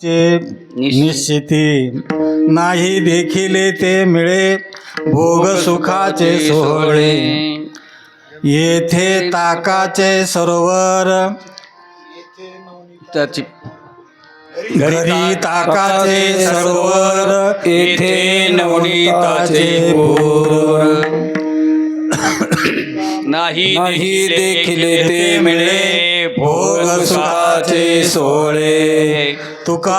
चे निश्चिती नाही देखिले ते मिळे भोग सुखाचे सोहळे येथे ताकाचे सरोवर त्याची घरी ताकाचे सरोवर येथे नवनीताचे बोर नाही देखिले ते मिळे भोग सुखाचे सोहळे तुका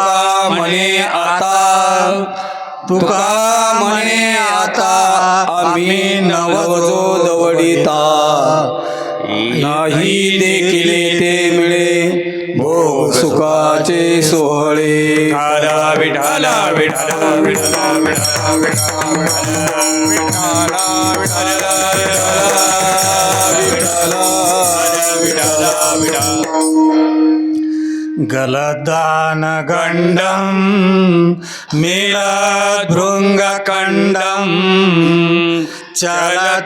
म्हणे आता आम्ही नवजो दवडिता नाही देखिले ते मिळे भोग सुखाचे सोहळे विठाला विठाला विठाला विठाला गलदान गंडम मिलभृंगकंडम चलचारुषुंडम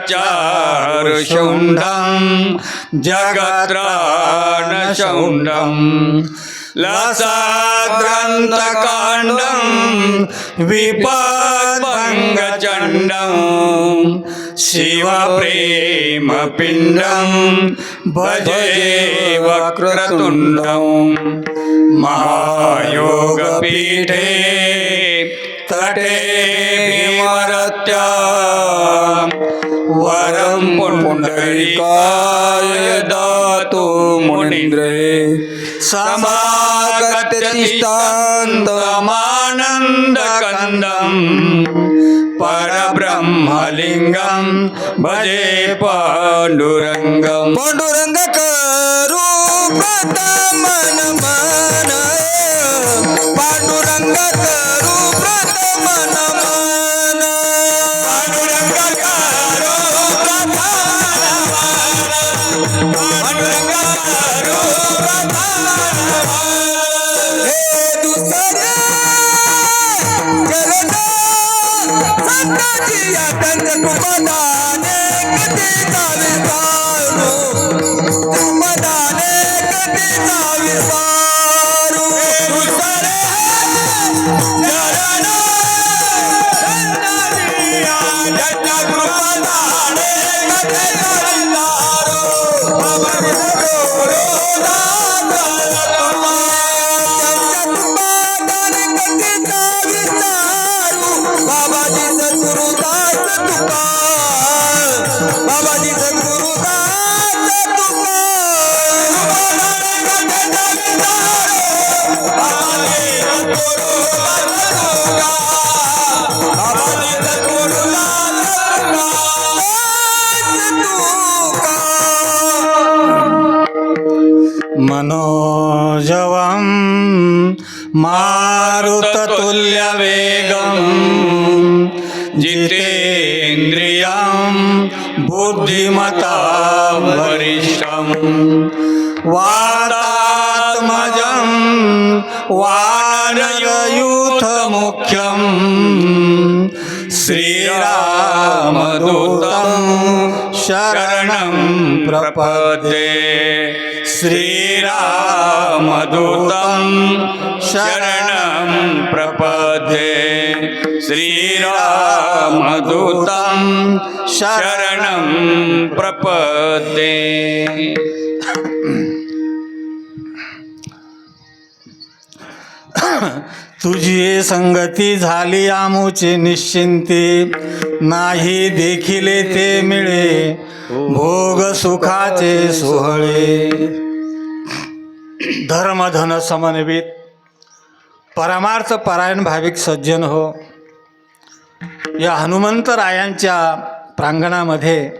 जगत्राणशुंडम लसाद्रंतकांडम विपद्भंगचंडम शिवप्रेमपिंडम भजे वक्रतुंडम महायोगपीठे तटे भीमरत्या वरं पुंडरीकाय दातु मुनीन्द्रे समागत्यतिष्ठान्तमानन्दकन्दं परब्रह्मलिङ्गं भजे पाण्डुरङ्गं पांडुरंगकरू प्रथमन मन पांडुरंगकरू प्रथमन मन पांडुरंगकरू पांडुरंगकरू हे दुसरे चरण संताची यातन कुपदाने किती जावे सारू कुपदाने किती जावे सारू दुसरे चरण संताची यातन कुपदाने किती जावे सारू बाबा गुरु दाता कुपदाने किती जावे सारू बाबाजी सद्गुरुदास तुका बाबाजी सद्गुरुदास तुका बाबाजी मनोजवं मारुततुल्यवेगं जितेन्द्रियं बुद्धिमतां वरिष्ठं वातात्मजं वानरयूथमुख्यं श्रीरामदूतं शरणं प्रपद्ये श्रीरामदूतं शरणं प्रपद्ये श्रीरामदूतं शरणं प्रपद्ये तुझी संगती झाली आमुची निश्चिंती नाही देखिले ते मिळे भोग सुखाचे सोहळे धर्मधन समन्वित परमार्थ परायण भाविक सज्जन हो, या हनुमंतरायांच्या प्रांगणामध्ये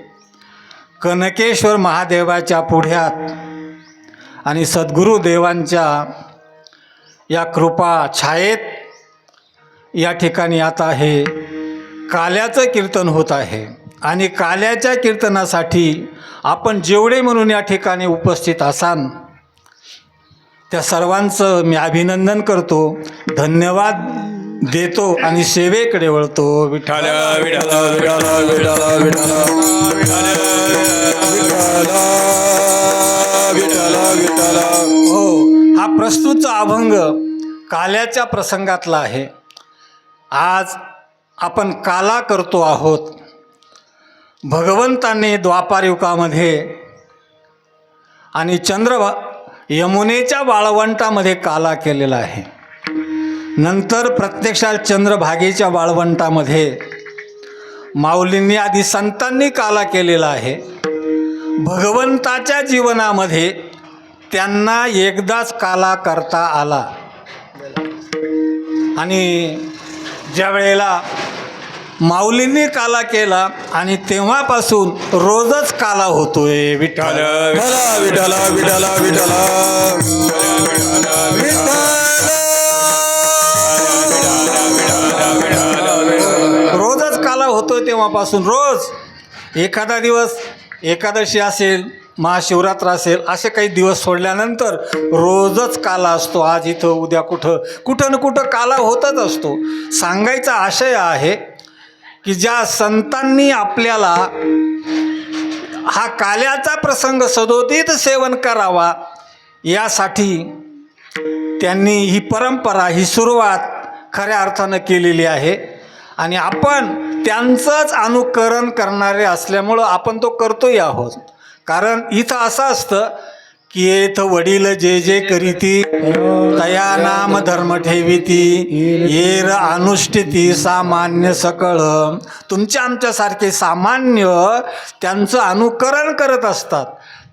कनकेश्वर महादेवाच्या पुढ्यात आणि सद्गुरुदेवांच्या या कृपा छायेत या ठिकाणी आता हे काल्याचं कीर्तन होत आहे आणि काल्याच्या कीर्तनासाठी आपण जेवढे म्हणून या ठिकाणी उपस्थित असाल त्या सर्वांचं मी अभिनंदन करतो, धन्यवाद देतो आणि सेवेकडे वळतो. विठ्ठल विठ्ठल विठ्ठल विठ्ठल विठ्ठल विठ्ठल. हो, हा प्रस्तुतचा अभंग काल्याच्या प्रसंगातला आहे. आज आपण काला करतो आहोत. भगवंतांनी द्वापार युगामध्ये आणि यमुनेच्या वाळवंटामध्ये काला केलेला आहे. नंतर प्रत्यक्षात चंद्रभागेच्या वाळवंटामध्ये माऊलींनी आधी संतांनी काला केलेला आहे. भगवंताच्या जीवनामध्ये त्यांना एकदाच काला करता आला आणि ज्या वेळेला माऊलींनी काला केला आणि तेव्हापासून रोजच काला होतोय. विठ्ठल विठ्ठल विठ्ठल विठ्ठल रोजच काला होतोय. तेव्हापासून रोज एखादा दिवस एकादशी असेल, महाशिवरात्र असेल, असे काही दिवस सोडल्यानंतर रोजच काला असतो. आज इथं, उद्या कुठं ना कुठं काला होतच असतो. सांगायचा आशय आहे की ज्या संतांनी आपल्याला हा काल्याचा प्रसंग सदोदित सेवन करावा यासाठी त्यांनी ही परंपरा, ही सुरुवात खऱ्या अर्थानं केलेली आहे आणि आपण त्यांचंच अनुकरण करणारे असल्यामुळं आपण तो करतोही आहोत. कारण इथं असं असतं की येथं वडील जे जे करीती तया नाम धर्म ठेविती येर अनुष्ठिती सामान्य सकळ. तुमच्या आमच्यासारखे सामान्य त्यांचं अनुकरण करत असतात.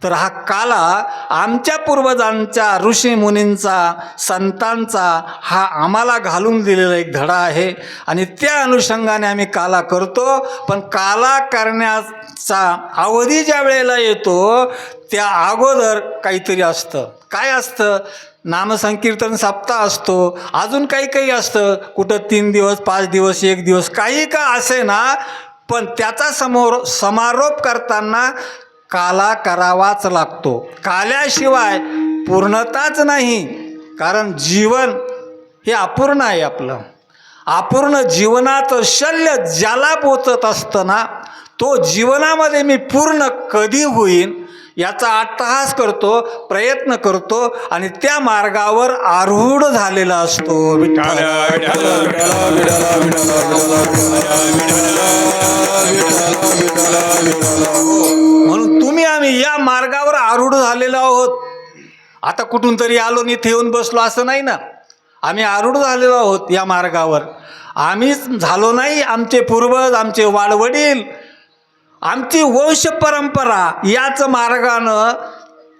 तर हा काला आमच्या पूर्वजांच्या ऋषीमुनींचा, संतांचा हा आम्हाला घालून दिलेला एक धडा आहे आणि त्या अनुषंगाने आम्ही काला करतो. पण काला करण्याचा अवधी ज्या वेळेला येतो त्या अगोदर काहीतरी असतं. काय असतं? नामसंकीर्तन सप्ताह असतो, अजून काही असतं. कुठं 3 दिवस, 5 दिवस, 1 दिवस, काही का असे ना, पण त्याचा समारोप करताना काला करावाच लागतो. काल्याशिवाय पूर्णताच नाही. कारण जीवन हे अपूर्ण आहे आपलं. अपूर्ण जीवनाचं शल्य ज्याला पोचत असतं ना, तो जीवनामध्ये मी पूर्ण कधी होईन याचा अट्टहास करतो, प्रयत्न करतो आणि त्या मार्गावर आरूढ झालेला असतो. विठ्ठल म्हणून तुम्ही आम्ही या मार्गावर आरूढ झालेलो आहोत. आता कुठून तरी आलो आणि इथे येऊन बसलो असं नाही ना. आम्ही आरूढ झालेलो आहोत या मार्गावर. आम्हीच झालो नाही, आमचे पूर्वज, आमचे वाडवडील, आमची वंश परंपरा याच मार्गानं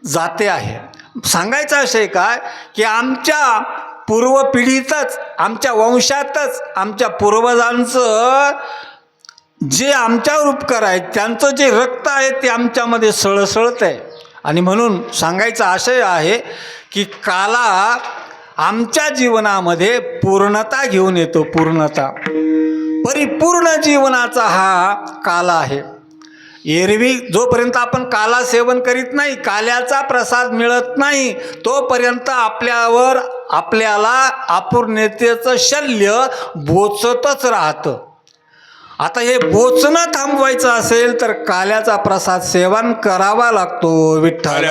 जाते आहे. सांगायचं असे काय की आमच्या पूर्व पिढीतच, आमच्या वंशातच, आमच्या पूर्वजांचं जे आमच्यावर उपकार आहेत, त्यांचं जे रक्त आहे ते आमच्यामध्ये सळसळत आहे. आणि म्हणून सांगायचा आशय आहे की काला आमच्या जीवनामध्ये पूर्णता घेऊन येतो. पूर्णता, परिपूर्ण जीवनाचा हा काला आहे. एरवी जोपर्यंत आपण काला सेवन करीत नाही, काल्याचा प्रसाद मिळत नाही, तोपर्यंत आपल्याला अपूर्णतेचं शल्य बोचतच राहतं. आता हे बोचणं थांबवायचं असेल तर काल्याचा प्रसाद सेवन करावा लागतो. विठ्ठल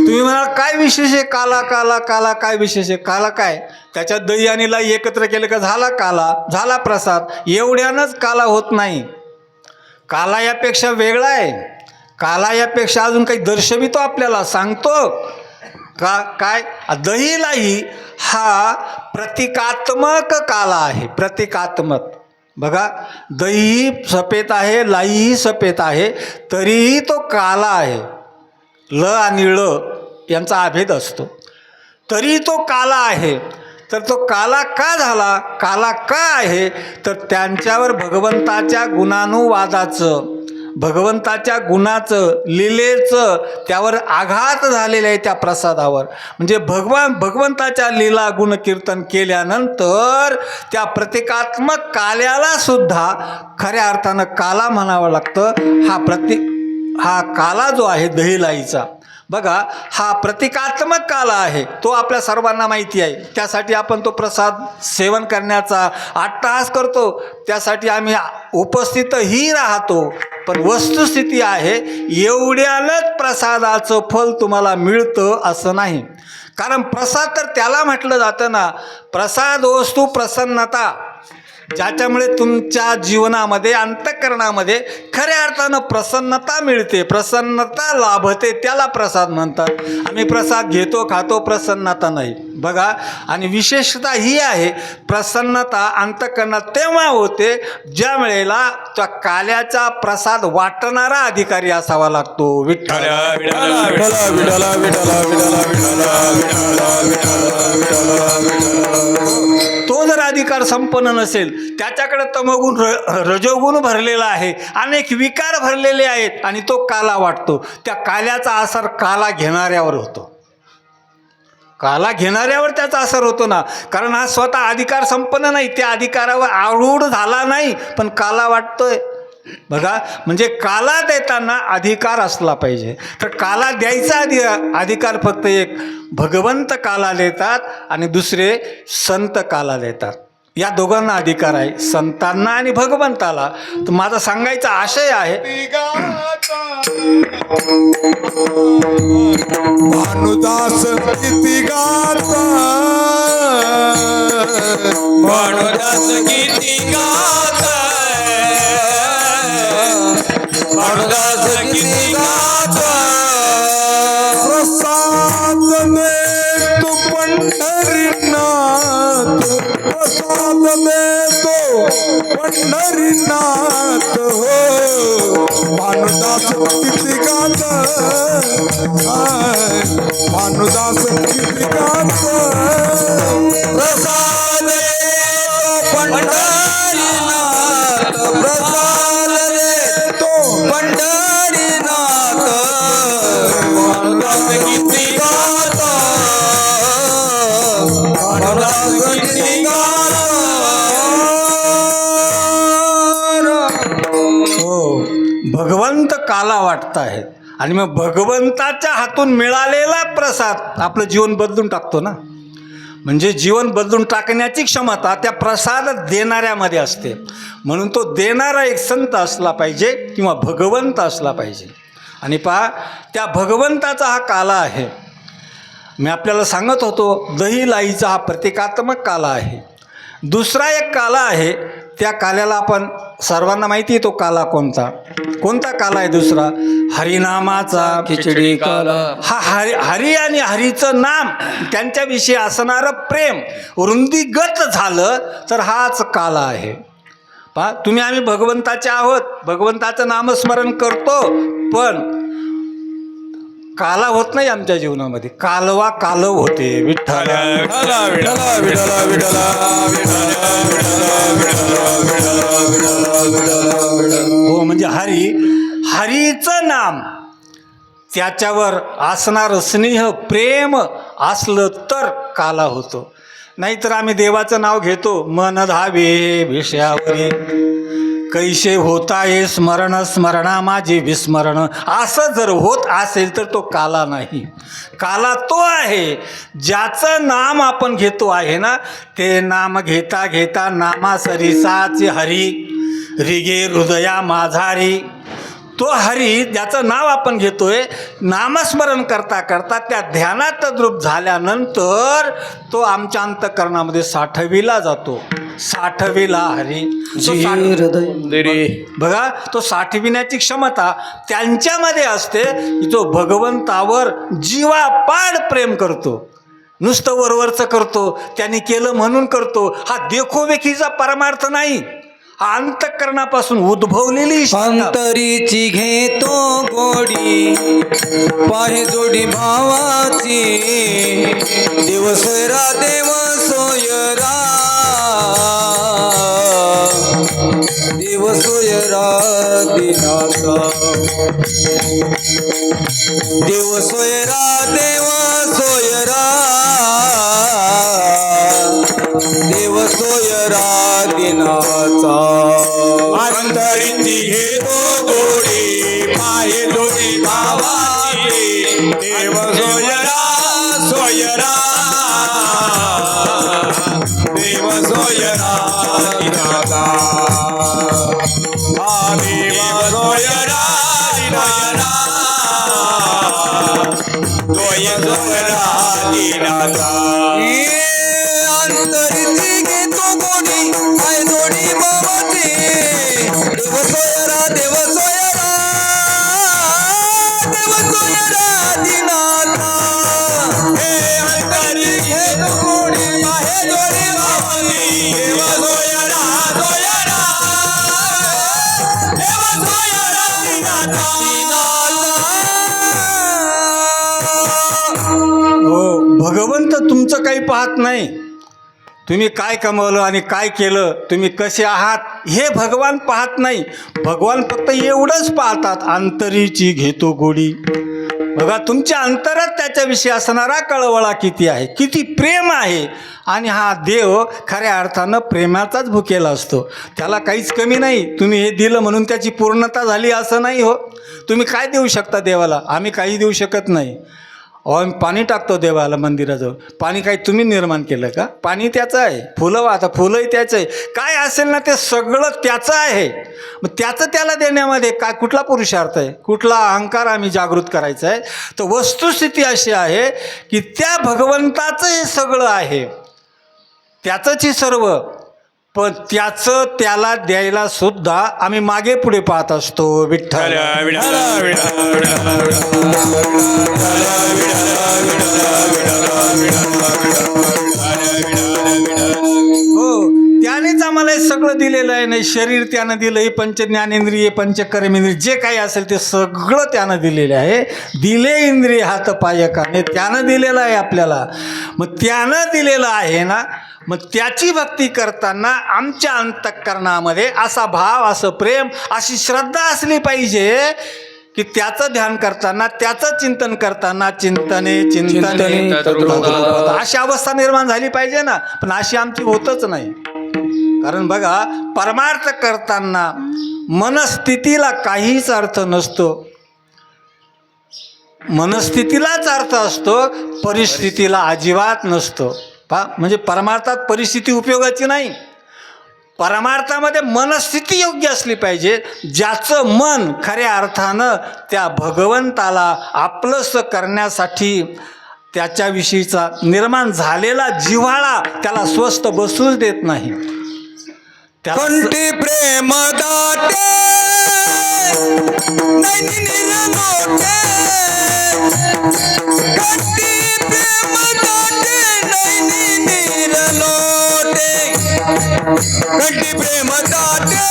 तुम्ही म्हणाल काय विशेष आहे काला? काला काय विशेष आहे? काला काय? त्याच्यात दही आणि लाई एकत्र केलं का झाला काला, झाला प्रसाद. एवढ्यानंच काला होत नाही. काला यापेक्षा वेगळा आहे. काला यापेक्षा अजून काही दर्शवितो, आपल्याला सांगतो. काय? दही लाई हा प्रतिकात्मक काला आहे. प्रतिकात्मक. बघा, दही सफेद आहे, लाईही सफेद आहे, तरीही तो काला आहे. ल आणि ळ यांचा अभेद असतो, तरी तो काला आहे. तर तो काला का झाला, काला का आहे? तर त्यांच्यावर भगवंताच्या गुणानुवादाचं, भगवंताच्या गुणाचं, लीलेचं त्यावर आघात झालेला आहे त्या प्रसादावर. म्हणजे भगवंताच्या लीला गुणकीर्तन केल्यानंतर त्या प्रतिकात्मक काल्याला सुद्धा खऱ्या अर्थानं काला म्हणावं लागतं. हा काला जो आहे दहीलाईचा, बघा, हा प्रतिकात्मक काला आहे, तो आपल्या सर्वांना माहिती आहे. त्यासाठी आपण तो प्रसाद सेवन करण्याचा अट्टहास करतो, त्यासाठी आम्ही उपस्थितही राहतो. पण वस्तुस्थिती आहे, एवढ्यानंच प्रसादाचं फल तुम्हाला मिळतं असं नाही. कारण प्रसाद तर त्याला म्हटलं जातं ना, प्रसाद वस्तू प्रसन्नता, ज्याच्यामुळे तुमच्या जीवनामध्ये अंतःकरणामध्ये खऱ्या अर्थानं प्रसन्नता मिळते, प्रसन्नता लाभते, त्याला प्रसाद म्हणतात. आम्ही प्रसाद घेतो खातो, प्रसन्नता नाही. बघा, आणि विशेषता ही आहे, प्रसन्नता अंतःकरणात तेव्हा होते ज्या वेळेला त्या काल्याचा प्रसाद वाटणारा अधिकारी असावा लागतो. विठ्ठल विठ्ठला विठ्ठला विठ्ठला विठ्ठला विठ्ठला विठ्ठला. तो जर अधिकार संपन्न नसेल, त्याच्याकडे तमोगुण रजोगुण भरलेला आहे, अनेक विकार भरलेले आहेत, आणि तो काला वाटतो, त्या काल्याचा असर काला घेणाऱ्यावर होतो. काला घेणाऱ्यावर त्याचा असर होतो ना, कारण हा स्वतः अधिकार संपन्न नाही, त्या अधिकारावर आरूढ झाला नाही, पण काला वाटतोय. बघा, म्हणजे काला देताना अधिकार असला पाहिजे. तर काला द्यायचा अधिकार फक्त एक भगवंत काला देतात आणि दुसरे संत काला देतात. या दोघांना अधिकार आहे, संतांना आणि भगवंताला. तर माझा सांगायचा आशय आहे, भानुदास किती गाता, भानुदास किती गाता, भानुदास किती गाता. प्रसाद दे तू पंढरीनाथ, प्रसाद दे तो पंढरीनाथ हो. भानुदास किती गाता, भानुदास किती गाता. प्रसाद दे तो पंढरीनाथ, प्रसाद दे तो पंढरीनाथ. भानुदास किती गाता, भानुदास किती गाता. हो, भगवंत काला वाटत आहेत, आणि मग भगवंताच्या हातून मिळालेला प्रसाद आपलं जीवन बदलून टाकतो ना. म्हणजे जीवन बदलून टाकण्याची क्षमता त्या प्रसाद देणाऱ्यामध्ये असते. म्हणून तो देणारा एक संत असला पाहिजे किंवा भगवंत असला पाहिजे. आणि पहा, त्या भगवंताचा हा काला आहे. मी आपल्याला सांगत होतो, दही लाईचा हा प्रतिकात्मक काला आहे. दुसरा एक काला आहे, त्या काल्याला आपण सर्वांना माहिती आहे, तो काला कोणता काला आहे दुसरा? हरिनामाचा खिचडी काला. हा हरी आणि हरीचं नाम, त्यांच्याविषयी असणारं प्रेम वृंदीगत झालं तर हाच काला आहे. पहा, तुम्ही आम्ही भगवंताचे आहोत, भगवंताचं नामस्मरण करतो, पण काला होत नाही आमच्या जीवनामध्ये, कालवा कालव होते. विठ्ठल विठ्ठला विठ्ठला विठ्ठला विठ्ठला विठ्ठला. हो, म्हणजे हरीचं नाम, त्याच्यावर असणारं स्नेह प्रेम असलं तर काला होतो. नाहीतर आम्ही देवाचं नाव घेतो, मन धावे विषयावरी, कैसे होता ये स्मरण स्मरणा माझे विस्मरण, असं जर होत असेल तर तो काला नाही. काला तो आहे ज्याचं नाम आपण घेतो आहे ना, ते नाम घेता घेता नामा सरिसाचे हरी रिगे हृदया माझारी. तो हरी ज्याचं नाव आपण घेतोय, नामस्मरण करता करता त्या ध्यानात तद्रूप झाल्यानंतर तो आमच्या अंतःकरणामध्ये साठविला जातो. साठविला हरी, बघा, तो साठविण्याची क्षमता त्यांच्यामध्ये असते की तो भगवंतावर जीवापाड प्रेम करतो. नुसतं वरवरचं करतो, त्यांनी केलं म्हणून करतो, हा देखोवेखीचा परमार्थ नाही. अंतःकरणापासून उद्भवलेली अंतरीची घेतो गोडी, पाहे जोडी भावाची, देव सोयरा देव सोयरा, देव सोयरा दिनाचा, देव सोयरा देव सोयरा, देव सोयरा दिनाचा. अंतरीची घेतो गोडी, पाहे जोडी भावाची, देव सोयरा सोयरा देव सोयरा दिनाचा हा देव सोयरा दिनाचा तोय सोयरा दिनाचा अंतरीची घेतो कोणी काय जोडी बाबाची देव सोयरा देव सोयरा देव सोयरा दिनाचा हे अंतरी घेतो कोणी आहे जोडी बाबाची देव सोयरा सोयरा देव सोयरा दिनाचा हो, भगवंत तुमचं काही पाहत नाही. तुम्ही काय कमवलं आणि काय केलं, तुम्ही कसे आहात हे भगवान पाहत नाही. भगवान फक्त एवढंच पाहतात, अंतरीची घेतो गोडी. बघा, तुमच्या अंतरात त्याच्याविषयी असणारा कळवळा किती आहे, किती प्रेम आहे. आणि हा देव खऱ्या अर्थानं प्रेमाचाच भुकेला असतो. त्याला काहीच कमी नाही. तुम्ही हे दिलं म्हणून त्याची पूर्णता झाली असं नाही हो. तुम्ही काय देऊ शकता देवाला? आम्ही काही देऊ शकत नाही. आम्ही पाणी टाकतो देवाला मंदिराजवळ. पाणी काही तुम्ही निर्माण केलं का? पाणी त्याचं आहे. फुलं वाहता, फुलंही त्याचं आहे. काय असेल ना ते सगळं त्याचं आहे. मग त्याचं त्याला देण्यामध्ये काय कुठला पुरुषार्थ आहे, कुठला अहंकार आम्ही जागृत करायचा आहे? तर वस्तुस्थिती अशी आहे की त्या भगवंताचं हे सगळं आहे, त्याचंच हे सर्व. पण त्याचं त्याला द्यायला सुद्धा आम्ही मागे पुढे पाहत असतो. विठ्ठल हो, त्यानेच आम्हाला हे सगळं दिलेलं आहे. नाही, शरीर त्यानं दिलं, हे पंच ज्ञानेंद्रिय पंचकर्मेंद्रिय जे काही असेल ते सगळं त्यानं दिलेलं आहे. दिले इंद्रिय हात पाय काने, त्यानं दिलेलं आहे आपल्याला. मग त्यानं दिलेलं आहे ना, मग त्याची भक्ती करताना आमच्या अंतःकरणामध्ये असा भाव, असं प्रेम, अशी श्रद्धा असली पाहिजे की त्याचं ध्यान करताना, त्याचं चिंतन करताना चिंतने अशी अवस्था निर्माण झाली पाहिजे ना. पण अशी आमची होतच नाही. कारण बघा, परमार्थ करताना मनस्थितीला काहीच अर्थ नसतो. मनस्थितीलाच अर्थ असतो, परिस्थितीला अजिबात नसतो. म्हणजे परमार्थात परिस्थिती उपयोगाची नाही. परमार्थामध्ये मनस्थिती योग्य असली पाहिजे. ज्याचं मन खऱ्या अर्थानं त्या भगवंताला आपलंसं करण्यासाठी त्याच्याविषयीचा निर्माण झालेला जिव्हाळा त्याला स्वस्थ बसूच देत नाही. कंठी प्रेम दाटे नैनी निरलोटे, कंठी प्रेम दाटे नैनी निरलोटे, कंठी प्रेम दाटे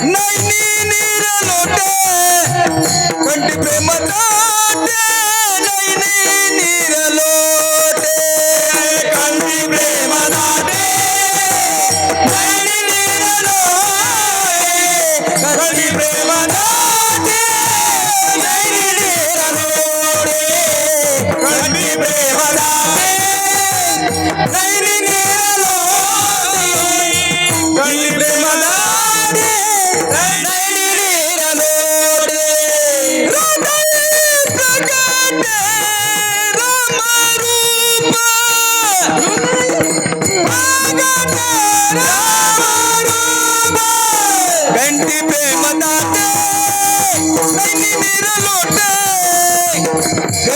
नैनी निरलोटे, कंठी प्रेम दाटे नैनी निरलोटे, कंठी प्रेम दाटे कंठी प्रेम दाटे नैनी निरलोटे, कंठी प्रेम दाटे नैनी निरलोटे, कंठी प्रेम दाटे नैनी निरलोटे, हृदय प्रगटे रामरूप, प्रगटे रामरूप, कंठी प्रेम दाटे नैनी निरलोटे, कंठी प्रेम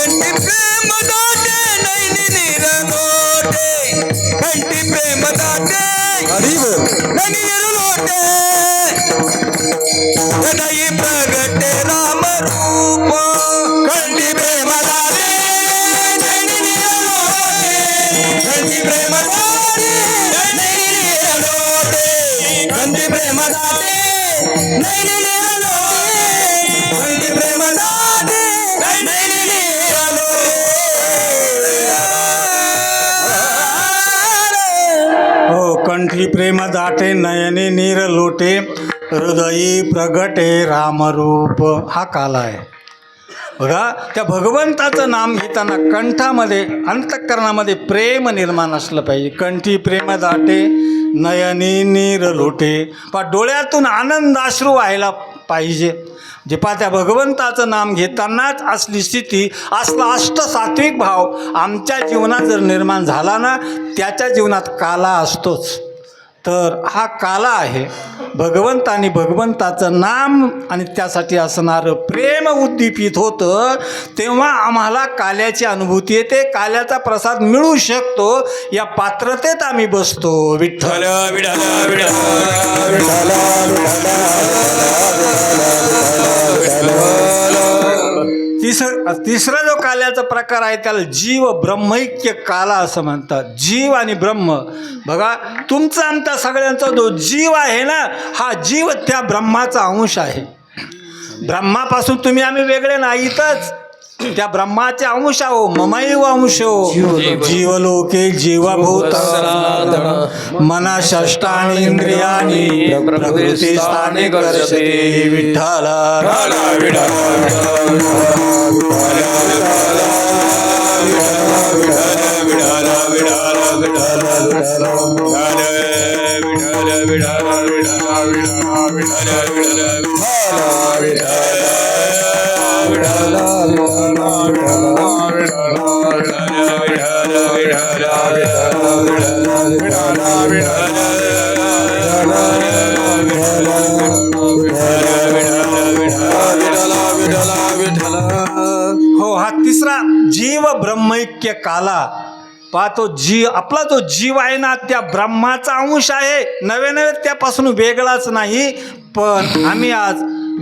दाटे नैनी निरलोटे, कंठी प्रेम दाटे नैनी निरलोटे, हृदय प्रगटे रामरूप, कंठी प्रेम दाटे नैनी निरलोटे, कंठी प्रेम दाटे नैनी निरलोटे, कंठी प्रेम दाटे नैनी निरलोटे, कंठी प्रेम दाटे नैनी निरलोटे. हो, कंठी प्रेम दाटे नयने नीर लोटे, हृदयी प्रगटे रामरूप. हा काल आहे. बघा, त्या भगवंताचं नाम घेताना कंठामध्ये, अंतःकरणामध्ये प्रेम निर्माण असलं पाहिजे. कंठी प्रेम दाटे नयनी नीर लोटे. डोळ्यातून आनंद अश्रू व्हायला पाहिजे. जे त्या भगवंताचं नाम घेतानाच असली स्थिती, असला अष्टसात्विक भाव आमच्या जीवनात जर निर्माण झाला ना, त्याच्या जीवनात काला असतोच. तर हा काला आहे. भगवंत आणि भगवंताचं नाम आणि त्यासाठी असणारं प्रेम उद्दीपित होतं, तेव्हा आम्हाला काल्याची अनुभूती येते, काल्याचा प्रसाद मिळू शकतो. या पात्रतेत आम्ही बसतो. विठ्ठल तिसरा जो काल्याचा प्रकार आहे त्याला जीव ब्रह्मैक्य काला असं म्हणतात. जीव आणि ब्रह्म. बघा, तुमचा आमचा सगळ्यांचा जो जीव आहे ना, हा जीव त्या ब्रह्माचा अंश आहे. ब्रह्मापासून तुम्ही आम्ही वेगळे नाहीतच, त्या ब्रह्माचे अंश आहो. ममैव अंशो जीवलोके जीवभूत मना षष्टानि इंद्रियाणि प्रकृती स्थाने कर्षते. विठ्ठल हो, हा तिसरा जीव ब्रह्मैक्य काला. पहा, तो आपला जो जीव आहे ना, त्या ब्रह्माचा अंश आहे. नवे नवे त्यापासून वेगळाच नाही, पण आम्ही आज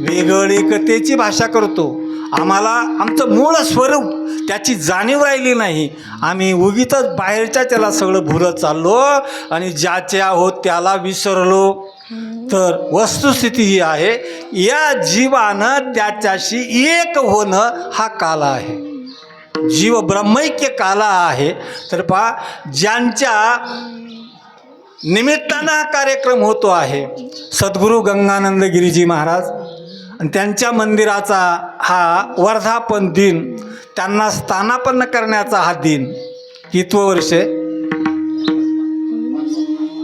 वेगळेकतेची भाषा करतो. आम्हाला आमचं मूळ स्वरूप त्याची जाणीव राहिली नाही. आम्ही उगीतच बाहेरच्या त्याला सगळं भुलत चाललो आणि ज्याचे आहोत त्याला विसरलो. तर वस्तुस्थिती ही आहे, या जीवानं त्याच्याशी एक होणं हा काला आहे. जीव ब्रह्मैक्य काला आहे. तर पहा, ज्यांच्या निमित्तानं हा कार्यक्रम होतो आहे, सद्गुरू गंगानंद गिरीजी महाराज आणि त्यांच्या मंदिराचा हा वर्धापन दिन, त्यांना स्थानापन्न करण्याचा हा दिन कितवं वर्ष आहे?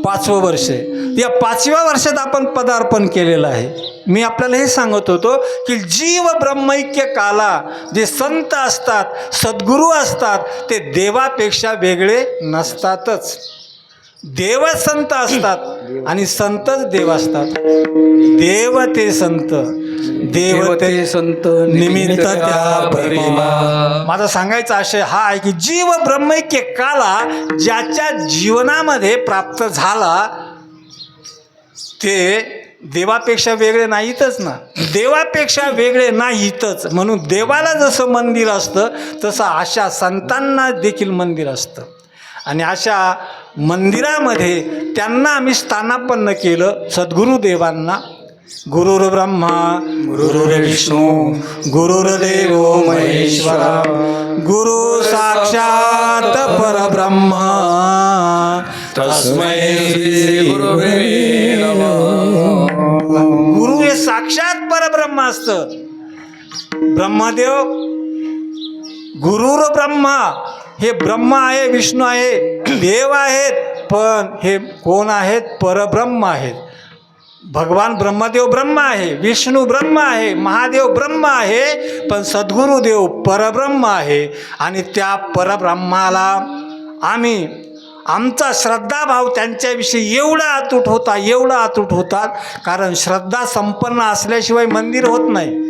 5वं वर्ष आहे. या 5व्या वर्षात आपण पदार्पण केलेलं आहे. मी आपल्याला हे सांगत होतो की जीव ब्रह्मैक्य काला, जे संत असतात, सद्गुरू असतात, ते देवापेक्षा वेगळे नसतातच. देव संत असतात आणि संतच देव असतात. देव ते संत, देव ते संत निमित्त त्या प्रतिमा. माझा सांगायचा आशय हा आहे की जीव ब्रह्मैक्य काला ज्याच्या जीवनामध्ये प्राप्त झाला, ते देवापेक्षा वेगळे नाहीतच ना. देवापेक्षा वेगळे नाहीतच. म्हणून देवाला जसं मंदिर असतं, तसं अशा संतांना देखील मंदिर असतं. आणि अशा मंदिरामध्ये त्यांना आम्ही स्थानापन्न केलं, सद्गुरुदेवांना. गुरुर ब्रह्मा गुरुर्विष्णू गुरुर्देवो महेश्वरा गुरु साक्षात परब्रह्म तस्मै श्री गुरुवे नमः. गुरु हे साक्षात परब्रह्म असतं. ब्रह्मदेव गुरुर ब्रह्मा, हे ब्रह्म आहे, विष्णू आहे, देव आहेत, पण हे कोण आहेत? परब्रह्म आहेत. भगवान ब्रह्मदेव ब्रह्म आहे, विष्णू ब्रह्म आहे, महादेव ब्रह्म आहे, पण सद्गुरुदेव परब्रह्म आहे. आणि त्या परब्रह्माला आम्ही, आमचा श्रद्धाभाव त्यांच्याविषयी एवढा अतूट होता, एवढा अतूट होता, कारण श्रद्धा संपन्न असल्याशिवाय मंदिर होत नाही.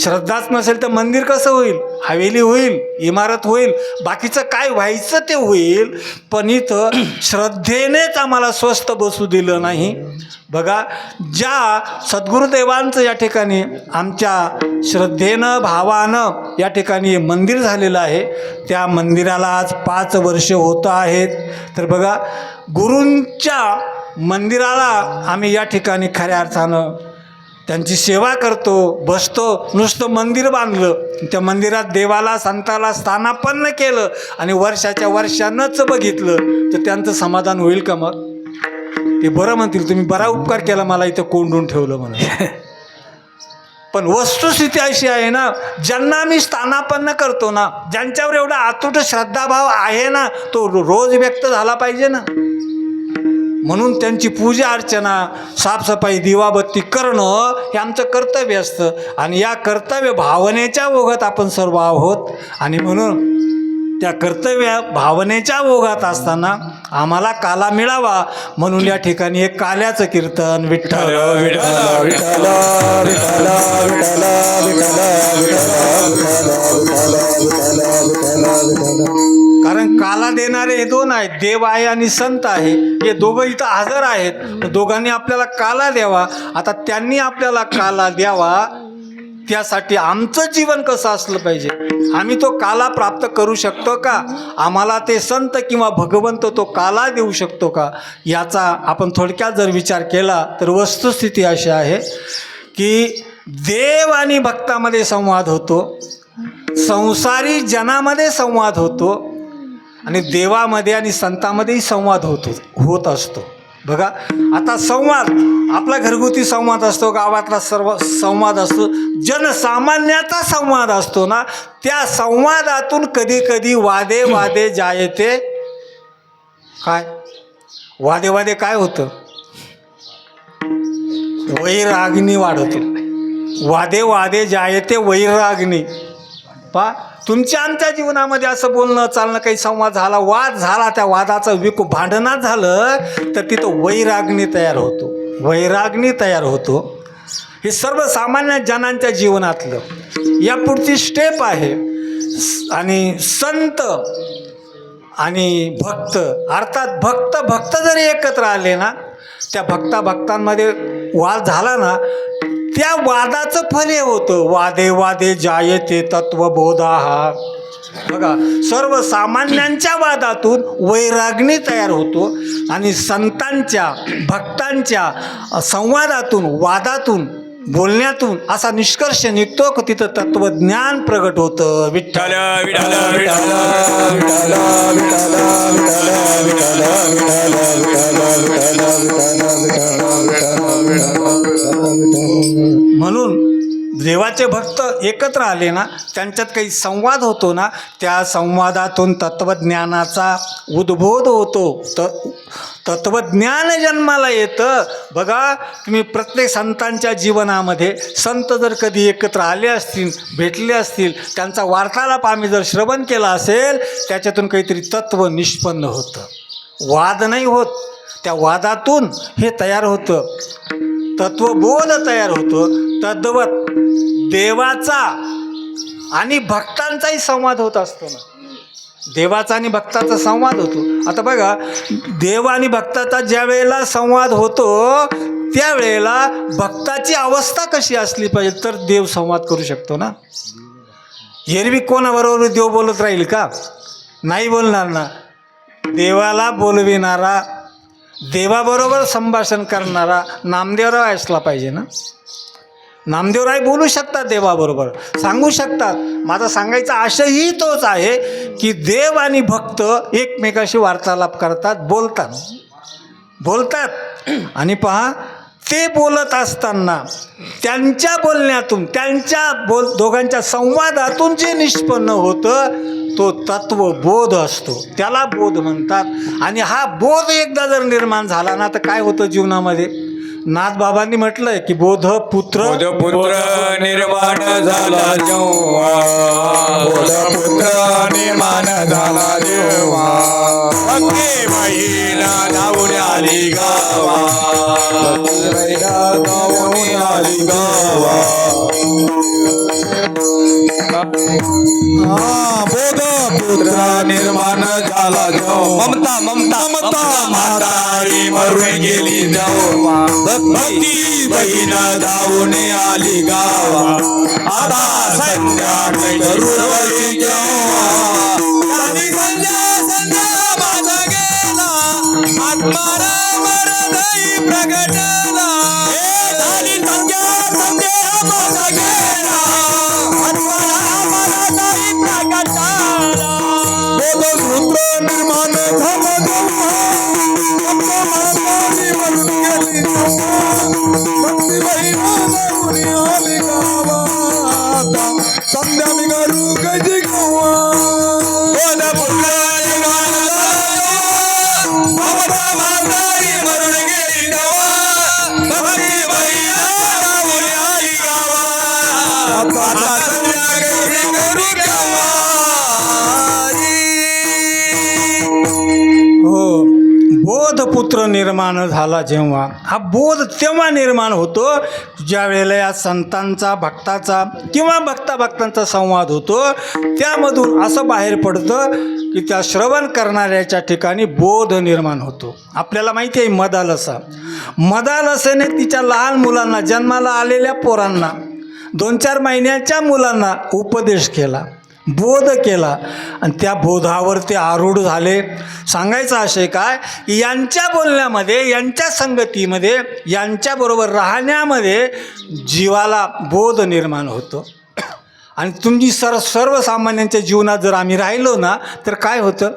श्रद्धाच नसेल तर मंदिर कसं होईल? हवेली होईल, इमारत होईल, बाकीचं काय व्हायचं ते होईल. पण इथं श्रद्धेनेच आम्हाला स्वस्थ बसू दिलं नाही. बघा, ज्या सद्गुरुदेवांचं या ठिकाणी आमच्या श्रद्धेनं, भावानं या ठिकाणी मंदिर झालेलं आहे, त्या मंदिराला आज 5 वर्ष होत आहेत. तर बघा, गुरूंच्या मंदिराला आम्ही या ठिकाणी खऱ्या अर्थानं त्यांची सेवा करतो, बसतो. नुसतं मंदिर बांधलं, त्या मंदिरात देवाला, संताला स्थानापन्न केलं आणि वर्षाच्या वर्षांनंच बघितलं, तर त्यांचं समाधान होईल का? मग ते बरं म्हणतील, तुम्ही बरा उपकार केला, मला इथं कोंडून ठेवलं म्हणून. पण वस्तुस्थिती अशी आहे ना, ज्यांना आम्ही स्थानापन्न करतो ना, ज्यांच्यावर एवढा अतूट श्रद्धाभाव आहे ना, तो रोज व्यक्त झाला पाहिजे ना. म्हणून त्यांची पूजा अर्चना, साफसफाई, दिवाबत्ती करणं हे आमचं कर्तव्य असतं. आणि या कर्तव्य भावनेच्या ओघात आपण सर्व आहोत. आणि म्हणून त्या कर्तव्य भावनेच्या ओघात असताना आम्हाला काला मिळावा म्हणून या ठिकाणी एक काल्याचं कीर्तन विठ्ठल विठ्ठल विठ्ठल कारण काला देणारे हे दोन आहेत, देव आहे आणि संत आहे. हे दोघं इथं हजर आहेत. दोघांनी आपल्याला काला द्यावा. आता त्यांनी आपल्याला काला द्यावा त्यासाठी आमचं जीवन कसं असलं पाहिजे, आम्ही तो काला प्राप्त करू शकतो का, आम्हाला ते संत किंवा भगवंत तो काला देऊ शकतो का, याचा आपण थोडक्यात जर विचार केला तर वस्तुस्थिती अशी आहे की देव आणि भक्तामध्ये संवाद होतो, संसारी जनामध्ये संवाद होतो आणि देवामध्ये आणि संतांमध्येही संवाद होत असतो. बघा आता संवाद आपला घरगुती संवाद असतो, गावातला सर्व संवाद असतो, जनसामान्याचा संवाद असतो ना, त्या संवादातून कधी कधी वादे जायते काय वादे काय होतं, वैराग्नी वाढतो. वादे जायते वैराग्नी. पा तुमच्या आमच्या जीवनामध्ये असं बोलणं चालणं, काही संवाद झाला, वाद झाला, त्या वादाचं भांडणात झालं तर तिथं वैराग्नी तयार होतो. हे सर्वसामान्य जनांच्या जीवनातलं या पुढची स्टेप आहे. आणि संत आणि भक्त अर्थात भक्त जरी एकत्र आले ना, त्या भक्तांमध्ये वाद झाला ना, त्या वादाचं फल हे होतं वादे जायते तत्वबोधा. बघा सर्वसामान्यांच्या वादातून वैराग्नी तयार होतो आणि संतांच्या भक्तांच्या संवादातून वादातून बोलण्यातून असा निष्कर्ष निघतो की तिथं तत्वज्ञान प्रगट होतं. विठ्ठल विठ्ठल विठ्ठल विठ्ठल म्हणून देवाचे भक्त एकत्र आले ना, त्यांच्यात काही संवाद होतो ना, त्या संवादातून तत्वज्ञानाचा उद्बोध होतो, तत्वज्ञान जन्माला येतं. बघा तुम्ही प्रत्येक संतांच्या जीवनामध्ये संत जर कधी एकत्र आले असतील, भेटले असतील, त्यांचा वार्तालाप आम्ही जर श्रवण केला असेल, त्याच्यातून काहीतरी तत्व निष्पन्न होतं, वाद नाही होत. त्या वादातून हे तयार होतं, तत्वबोध तयार होतो. तद्वत देवाचा आणि भक्तांचाही संवाद होत असतो ना, देवाचा आणि भक्ताचा संवाद होतो. आता बघा देव आणि भक्ताचा ज्या वेळेला संवाद होतो त्यावेळेला भक्ताची अवस्था कशी असली पाहिजे तर देव संवाद करू शकतो ना. एरवी कोणाबरोबर देव बोलत राहील का, नाही बोलणार ना. देवाला बोलविणारा, देवाबरोबर संभाषण करणारा नामदेवराव असला पाहिजे ना. नामदेवराय बोलू शकतात देवाबरोबर, सांगू शकतात. माझा सांगायचा आशयही तोच आहे की देव आणि भक्त एकमेकाशी वार्तालाप करतात, बोलतात. आणि पहा ते बोलत असताना त्यांच्या बोलण्यातून दोघांच्या संवादातून जे निष्पन्न होतं तो तत्वबोध असतो, त्याला बोध म्हणतात. आणि हा बोध एकदा जर निर्माण झाला ना तर काय होतं जीवनामध्ये. नाथबाबांनी म्हटलंय की बोधपुत्र निर्माण झाला जेव्हा, बोधपुत्र निर्माण झाला जेव्हा, भक्ती बहिणा धावून आली गावा, भक्ती बहिणा धावून आली गावा. बोधपुत्र निर्माण झाला जेव्हा, ममता म्हातारी मरून गेली जेव्हा, भक्ती बहीण धावून आली गावा. आता संध्याकाळी गुरुवारी जेव्हा, संध्या माझा गेला, आत्मारावर दही प्रगटला. संध्या माझा गेला, आत्मारावर दही प्रगटला. बोधसूत्र निर्माण झाला जेव्हा, संध्या मी करू कधी गोवा. बोधपुत्र निर्माण झाला, ममता म्हातारी मरून संध्याकाळी करू केव्हा हो, बोधपुत्र निर्माण झाला जेव्हा, हा बोध तेव्हा निर्माण होतो ज्या वेळेला या संतांचा भक्ताचा किंवा भक्तांचा संवाद होतो. त्यामधून असं बाहेर पडतं की त्या श्रवण करणाऱ्याच्या ठिकाणी बोध निर्माण होतो. आपल्याला माहिती आहे मदालसेने तिच्या लहान मुलांना, जन्माला आलेल्या पोरांना, 2-4 महिन्याच्या मुलांना उपदेश केला, बोध केला आणि त्या बोधावर ते आरूढ झाले. सांगायचा आशय काय की यांच्या बोलण्यामध्ये, यांच्या संगतीमध्ये, यांच्याबरोबर राहण्यामध्ये जीवाला बोध निर्माण होतो. आणि तुमची सर्वसामान्यांच्या जीवनात जर आम्ही राहिलो ना तर काय होतं,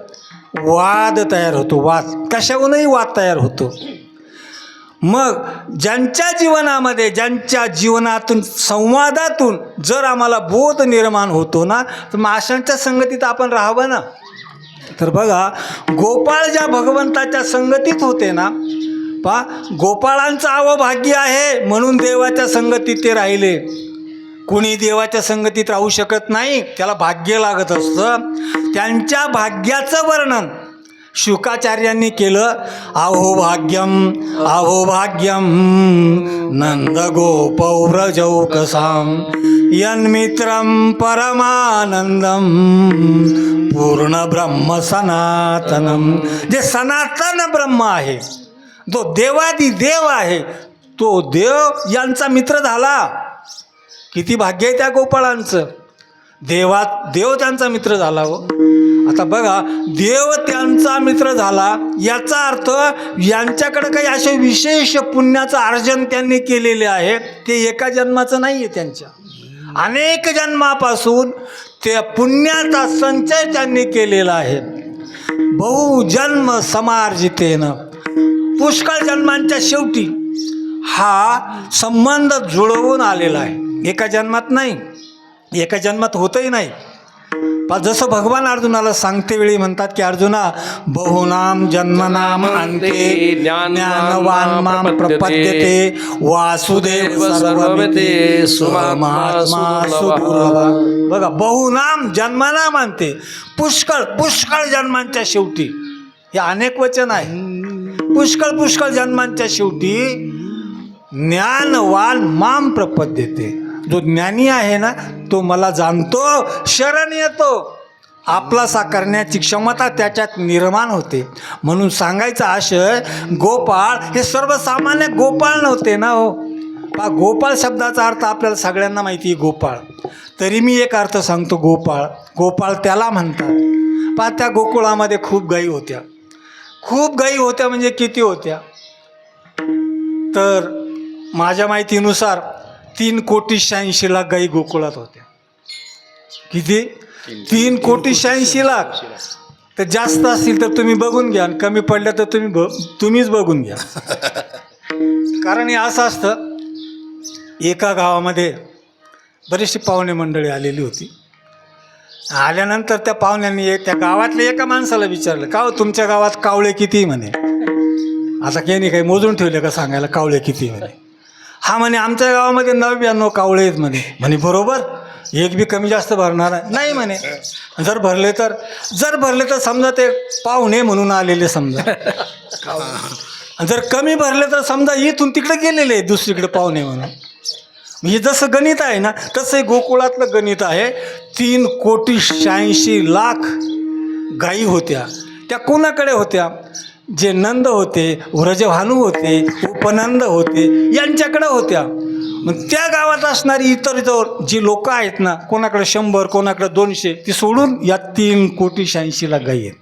वाद तयार होतो. वाद कशाहूनही वाद तयार होतो. मग ज्यांच्या जीवनामध्ये, ज्यांच्या जीवनातून, संवादातून जर आम्हाला बोध निर्माण होतो ना तर मग अशांच्या संगतीत आपण राहावं ना. तर बघा, गोपाळ ज्या भगवंताच्या संगतीत होते ना, गोपाळांचं अवभाग्य आहे म्हणून देवाच्या संगतीत ते राहिले. कोणी देवाच्या संगतीत राहू शकत नाही, त्याला भाग्य लागत असतं. त्यांच्या भाग्याचं वर्णन शुकाचार्यांनी केलं. अहो भाग्यम नंद गोपौरजौकसाम यन्मित्रं परमानंदम पूर्ण ब्रह्म सनातनम. जे सनातन ब्रह्म आहे, जो देवादी देव आहे, तो देव यांचा मित्र झाला. किती भाग्य आहे त्या गोपाळांचं. देव त्यांचा मित्र झाला हो. आता बघा, देव त्यांचा मित्र झाला याचा अर्थ यांच्याकडे काही असे विशेष पुण्याचं अर्जन त्यांनी केलेले आहे, ते एका जन्माचं नाही आहे. त्यांच्या अनेक जन्मापासून ते पुण्याचा संचय त्यांनी केलेला आहे. बहुजन्म समार्जितेनं, पुष्कळ जन्मांच्या शेवटी हा संबंध जुळवून आलेला आहे. एका जन्मात नाही, एका जन्मात होतही नाही. जसं भगवान अर्जुनाला सांगते वेळी म्हणतात की अर्जुना, बहुनाम जन्मनाम अंते ज्ञानवान माम प्रपद्यते वासुदेव सर्वमिति सुमहात्मा सुदुर्लभ. बघा, बहुनाम जन्मनाम अंते, पुष्कळ जन्मांच्या शेवटी, हे अनेक वचन आहे. पुष्कळ जन्मांच्या शेवटी ज्ञानवान माम प्रपद्यते, जो ज्ञानी आहे ना तो मला जाणतो, शरण येतो. आपला साकारण्याची क्षमता त्याच्यात निर्माण होते. म्हणून सांगायचा आशय, गोपाळ हे सर्वसामान्य गोपाळ नव्हते ना हो. गोपाळ शब्दाचा अर्थ आपल्याला सगळ्यांना माहिती आहे, गोपाळ. तरी मी एक अर्थ सांगतो. गोपाळ त्याला म्हणतात. त्या गोकुळामध्ये खूप गायी होत्या. खूप गायी होत्या म्हणजे किती होत्या, तर माझ्या माहितीनुसार 3,86,00,000 गायी गोकुळात होत्या. किती? 3,86,00,000. तर जास्त असतील तर तुम्ही बघून घ्या, आणि कमी पडल्या तर तुम्हीच बघून घ्या. कारण हे असं असतं, एका गावामध्ये बरीचशी पाहुणे मंडळी आलेली होती. आल्यानंतर त्या पाहुण्यांनी त्या गावातल्या एका माणसाला विचारलं, का हो तुमच्या गावात कावळे किती म्हणे. आता काही मोजून ठेवले का सांगायला कावळे किती म्हणे. हा म्हणे आमच्या गावामध्ये 99 कावळे आहेत म्हणे. बरोबर, एक बी कमी जास्त भरणार नाही म्हणे. जर भरले तर समजा ते पाहुणे म्हणून आलेले समजा. जर कमी भरले तर समजा इथून तिकडे गेलेले दुसरीकडे पाहुणे म्हणून. म्हणजे जसं गणित आहे ना तसं गोकुळातलं गणित आहे. 3,86,00,000 गायी होत्या. त्या कोणाकडे होत्या? जे नंद होते, व्रजभानू होते, उपनंद होते, यांच्याकडे होत्या. मग त्या गावात असणारी इतर जी लोक आहेत ना, कोणाकडे 100, कोणाकडे 200, ती सोडून या 3,86,00,000 गायी आहेत.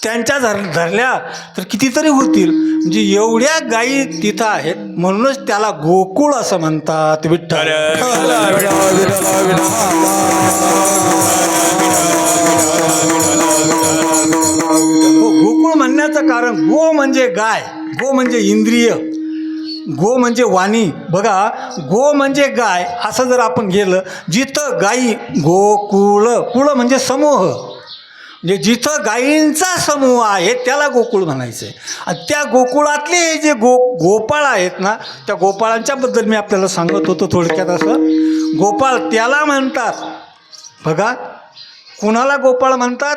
त्यांच्या धरल्या तर कितीतरी होतील. म्हणजे एवढ्या गायी तिथं आहेत, म्हणूनच त्याला गोकुळ असं म्हणतात. विठ्ठल गोकुळ म्हणण्याचं कारण, गो म्हणजे गाय, गो म्हणजे इंद्रिय, गो म्हणजे वाणी. बघा, गो म्हणजे गाय असं जर आपण गेलं, जिथं गायी, गोकुळ, कुळ म्हणजे समूह, म्हणजे जिथं गायींचा समूह आहे त्याला गोकुळ म्हणायचं आहे. आणि त्या गोकुळातले हे जे गोपाळ आहेत ना, त्या गोपाळांच्याबद्दल मी आपल्याला सांगत होतो थोडक्यात. असं गोपाळ त्याला म्हणतात. बघा, कुणाला गोपाळ म्हणतात?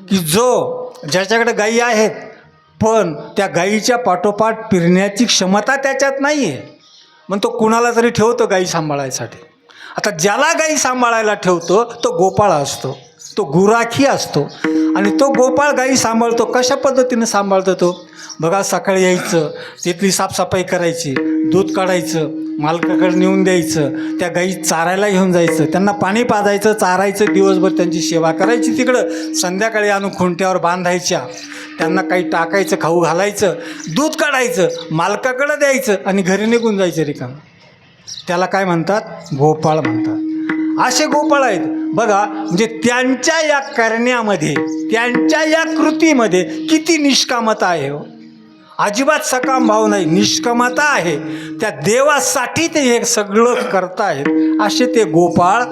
की ज्याच्याकडे गायी आहेत पण त्या गायीच्या पाठोपाठ फिरण्याची क्षमता त्याच्यात नाही आहे, मग तो कुणाला तरी ठेवतो गायी सांभाळायसाठी. आता ज्याला गायी सांभाळायला ठेवतो तो गोपाळ असतो, तो गुराखी असतो. आणि तो गोपाळ गायी सांभाळतो. कशा पद्धतीने सांभाळतो तो? बघा, सकाळी यायचं, तिथली साफसफाई करायची, दूध काढायचं, मालकाकडे नेऊन द्यायचं, त्या गायी चारायला घेऊन जायचं, त्यांना पाणी पाजायचं, चारायचं, दिवसभर त्यांची सेवा करायची. तिकडं संध्याकाळी आणून खुंट्यावर बांधायच्या, त्यांना काही टाकायचं, खाऊ घालायचं, दूध काढायचं, मालकाकडं द्यायचं आणि घरी निघून जायचं रिकामं. त्याला काय म्हणतात? गोपाळ म्हणतात. असे गोपाळ आहेत बघा. म्हणजे त्यांच्या या करण्यामध्ये, त्यांच्या या कृतीमध्ये किती निष्कामता आहे हो. अजिबात सकाम भाव नाही, निष्कामता आहे. त्या देवासाठी ते हे सगळं करतायत असे ते गोपाळ.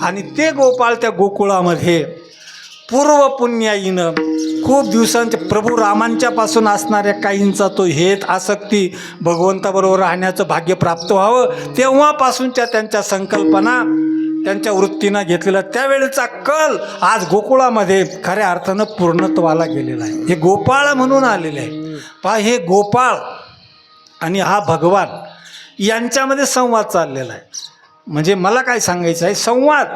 आणि ते गोपाळ त्या गोकुळामध्ये पूर्वपुण्याईनं खूप दिवसांचे प्रभू रामांच्यापासून असणाऱ्या काहींचा तो हेत आसक्ती, भगवंताबरोबर राहण्याचं भाग्य प्राप्त व्हावं, तेव्हापासूनच्या त्यांच्या संकल्पना, त्यांच्या वृत्तीनं घेतलेला त्यावेळेचा कल आज गोकुळामध्ये खऱ्या अर्थानं पूर्णत्वाला गेलेला आहे. हे गोपाळ म्हणून आलेले आहे. पहा, हे गोपाळ आणि हा भगवान यांच्यामध्ये संवाद चाललेला आहे. म्हणजे मला काय सांगायचं आहे, संवाद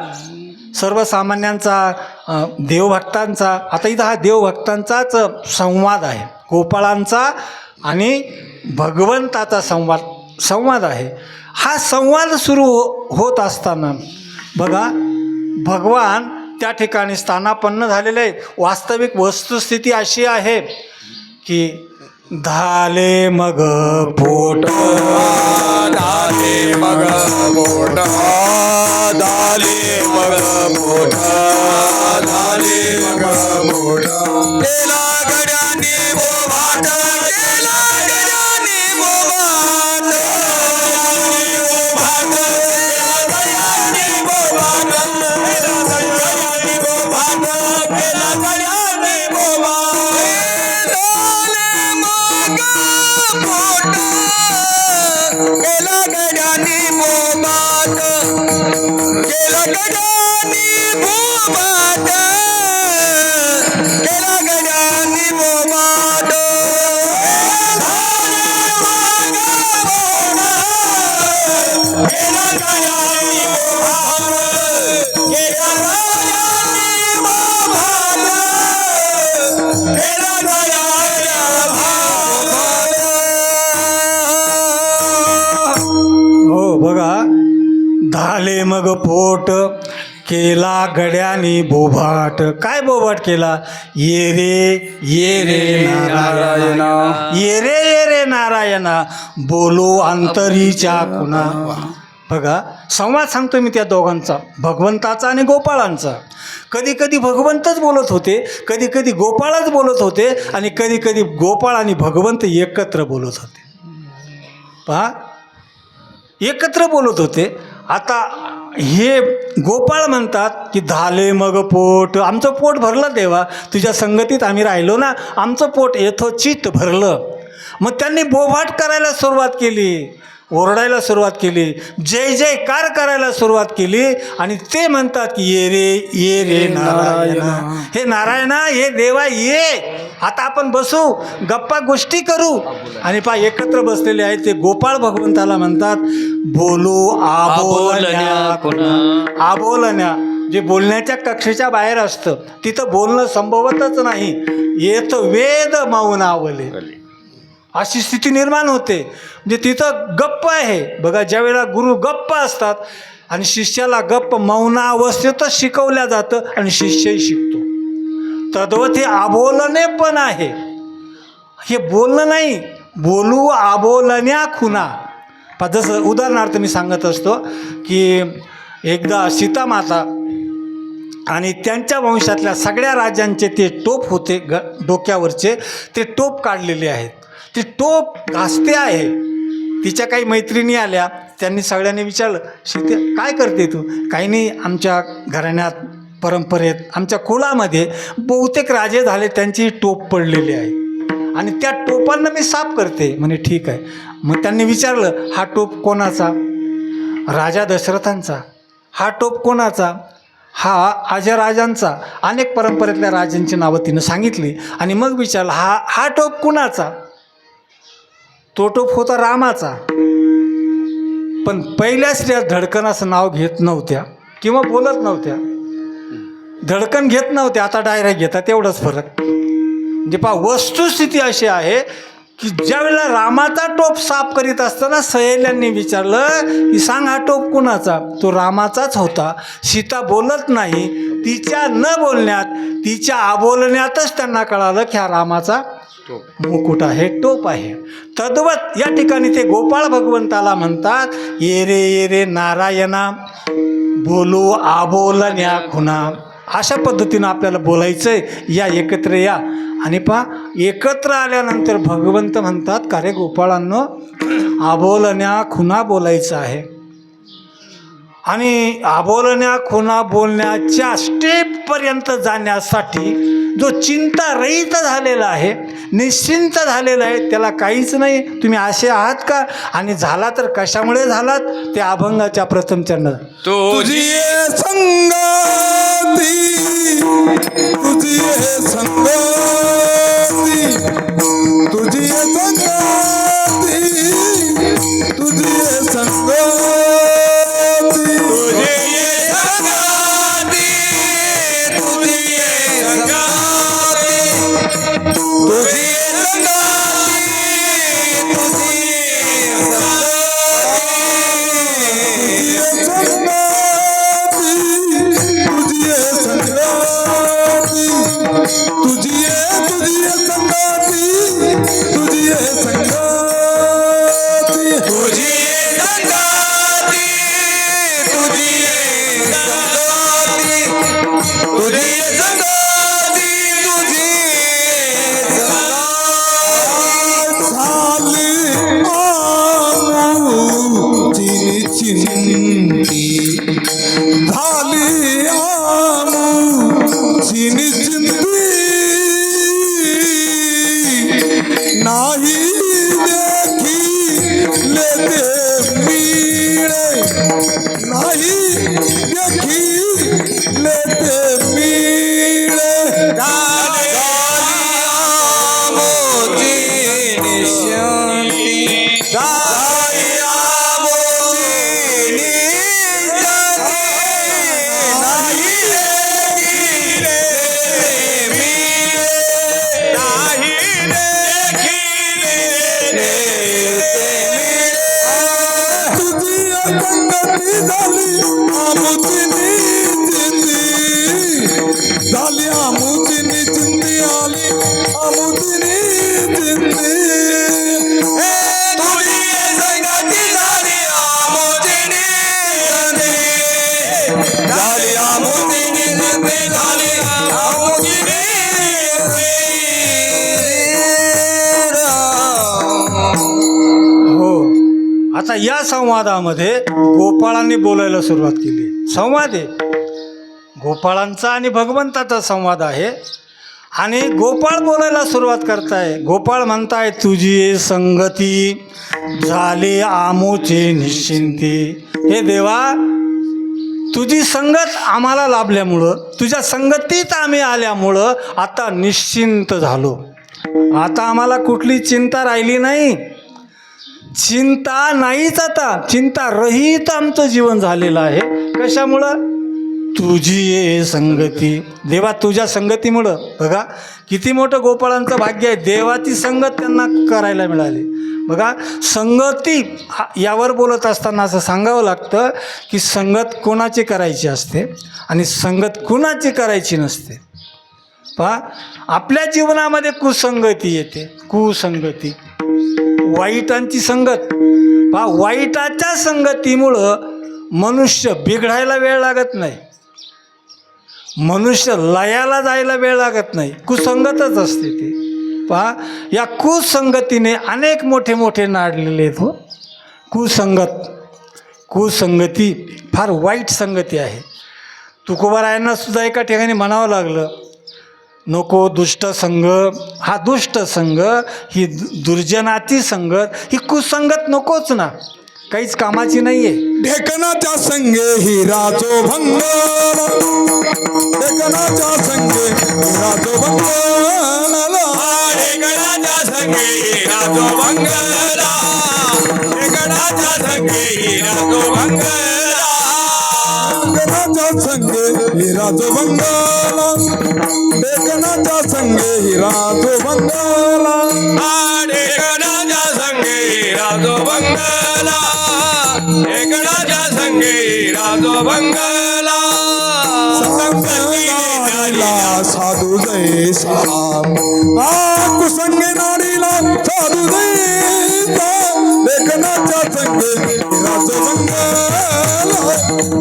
सर्वसामान्यांचा, देवभक्तांचा. आता इथं हा देवभक्तांचाच संवाद आहे, गोपाळांचा आणि भगवंताचा संवाद आहे. हा संवाद सुरू होत असताना बघा, भगवान त्या ठिकाणी स्थानापन्न झालेले आहेत. वास्तविक वस्तुस्थिती अशी आहे की धाले मग पोट, धाले मग पोट, धाले मग पोट, धाले मग पोट. केला गड्यानी बोभाट, केला गड्यानी बोभाट, केला गड्यानी बोभाट, केला गड्यानी बोभाट. केला गड्यानी बोभाट, केला गड्यानी बोभाट, केला गड्यानी बोभाट. केला गड्यानी बोभाट, केला गड्यानी बोभाट, केला गड्यानी बोभाट. हो बघा, धाले मग पोट, केला गड्यानी बोभाट. काय बोभाट केला? ये रे नारायणा, ये रे नारायणा, बोलो अंतरीच्या खुणा. बघा, संवाद सांगतो मी त्या दोघांचा, भगवंताचा आणि गोपाळांचा. कधी कधी भगवंतच बोलत होते, कधी कधी गोपाळच बोलत होते, आणि कधी कधी गोपाळ आणि भगवंत एकत्र बोलत होते. पहा, एकत्र बोलत होते. आता हे गोपाळ म्हणतात की धाले मग पोट, आमचं पोट भरलं देवा, तुझ्या संगतीत आम्ही राहिलो ना, आमचं पोट यथोचित भरलं. मग त्यांनी बोभाट करायला सुरुवात केली, ओरडायला सुरुवात केली, जय जयकार करायला सुरुवात केली. आणि ते म्हणतात की ये रे नारायणा, हे नारायणा, हे देवा ये, आता आपण बसू, गप्पा गोष्टी करू. आणि पहा, एकत्र बसलेले आहेत ते गोपाळ भगवंताला म्हणतात बोलू आबोलण्या. आबोलण्या जे बोलण्याच्या कक्षेच्या बाहेर असतं, तिथं बोलणं संभवतच नाही. येत वेद मौनावले, अशी स्थिती निर्माण होते. म्हणजे तिथं गप्प आहे. बघा, ज्यावेळेला गुरु गप्प असतात आणि शिष्याला गप्प मौनावस्थेतच शिकवल्या जातं आणि शिष्यही शिकतो. तद्वत हे आबोलणे पण आहे. हे बोलणं नाही, बोलू आबोलण्या खुणा. जसं उदाहरणार्थ मी सांगत असतो की एकदा सीतामाता आणि त्यांच्या वंशातल्या सगळ्या राजांचे ते टोप होते डोक्यावरचे, ते टोप काढलेले आहेत. ती टोप घासते आहे. तिच्या काही मैत्रिणी आल्या, त्यांनी सगळ्यांनी विचारलं, सीते काय करते तू? काही नाही, आमच्या घराण्यात परंपरेत, आमच्या कुळामध्ये बहुतेक राजे झाले, त्यांची टोप पडलेली आहे आणि त्या टोपांना मी साफ करते. म्हणे ठीक आहे. मग त्यांनी विचारलं, हा टोप कोणाचा? राजा दशरथांचा. हा टोप कोणाचा? हा अजराजांचा. अनेक परंपरेतल्या राजांची नावं तिनं सांगितली आणि मग विचारलं हा टोप कुणाचा? तो टोप होता रामाचा. पण पहिल्या स्त्रिया धडकन असं नाव घेत नव्हत्या किंवा बोलत नव्हत्या. धडकन घेत नव्हत्या, आता डायरेक्ट घेतात, तेवढंच फरक. म्हणजे पहा, वस्तुस्थिती अशी आहे की ज्यावेळेला रामाचा टोप साफ करीत असताना सहेल्यांनी विचारलं की सांग हा टोप कुणाचा? तो रामाचाच होता. सीता बोलत नाही. तिच्या न बोलण्यात, तिच्या आबोलण्यातच त्यांना कळालं की हा रामाचा मुकुट आहे, टोप आहे. तद्वत या ठिकाणी ते गोपाळ भगवंताला म्हणतात, ये रे नारायणा, बोलू आबोलण्या खुना. अशा पद्धतीनं आपल्याला बोलायचं आहे. या एकत्र या. आणि पहा, एकत्र आल्यानंतर भगवंत म्हणतात का रे गोपाळांनो, आबोलण्या खुना बोलायचं आहे. आणि आबोलण्या खुना बोलण्याच्या स्टेपपर्यंत जाण्यासाठी जो चिंतारहित झालेला आहे, निश्चिंत झालेला आहे, त्याला काहीच नाही. तुम्ही असे आहात का? आणि झाला तर कशामुळे झालात? ते अभंगाच्या प्रथम चरण. तुझी संगती, तुझी संगती, तुझी संगती, तुझी संगती, आता या संवादामध्ये गोपाळांनी बोलायला सुरुवात केली. संवाद आहे गोपाळांचा आणि भगवंताचा संवाद आहे. आणि गोपाळ बोलायला सुरुवात करताय. गोपाळ म्हणताय, तुझी संगती झाली आमोचे निश्चिंती. हे देवा, तुझी संगत आम्हाला लाभल्यामुळं, तुझ्या संगतीत आम्ही आल्यामुळं आता निश्चिंत झालो. आता आम्हाला कुठली चिंता राहिली नाही. चिंता नाहीच, आता चिंता रहित आमचं जीवन झालेलं आहे. कशामुळं? तुझी संगती. देवा, तुझ्या संगतीमुळं. बघा किती मोठं गोपाळांचं भाग्य आहे. देवाची संगत त्यांना करायला मिळाली. बघा, संगती यावर बोलत असताना असं सांगावं लागतं की संगत कोणाची करायची असते आणि संगत कुणाची करायची नसते. पहा, आपल्या जीवनामध्ये कुसंगती येते. कुसंगती, वाईटांची संगत. पहा, वाईटाच्या संगतीमुळं मनुष्य बिघडायला वेळ लागत नाही, मनुष्य लयाला जायला वेळ लागत नाही. कुसंगतच असते ती. पहा, या कुसंगतीने अनेक मोठे मोठे नाडलेले आहेत. हो, कुसंगती फार वाईट संगती आहे. तुकोबारायांना सुद्धा एका ठिकाणी म्हणावं लागलं, नको दुष्ट संग. हा दुष्ट संग, ही दुर्जनाची संगत, ही कुसंगत नकोच ना. काहीच कामाची नाहीये. ढेकणाच्या संगे हिराचो भंगाला, ढेकणाच्या संगे हिराचो भंगाला, ढेकणाच्या संगे हिराचो भंगाला, ढेकणाच्या संगे हिराचो भंगाला, ढेकणाच्या संगे हिराचो भंगाला, ढेकणाच्या संगे हिराचो भंगाला, ढेकणाच्या संगे हिराचो भंगाला, ढेकणाच्या संगे हिराचो भंगाला, नाडीला साधू जैसा, कुसंगे नाडीला साधू जैसा, ढेकणाच्या संगे हिराचो भंगाला,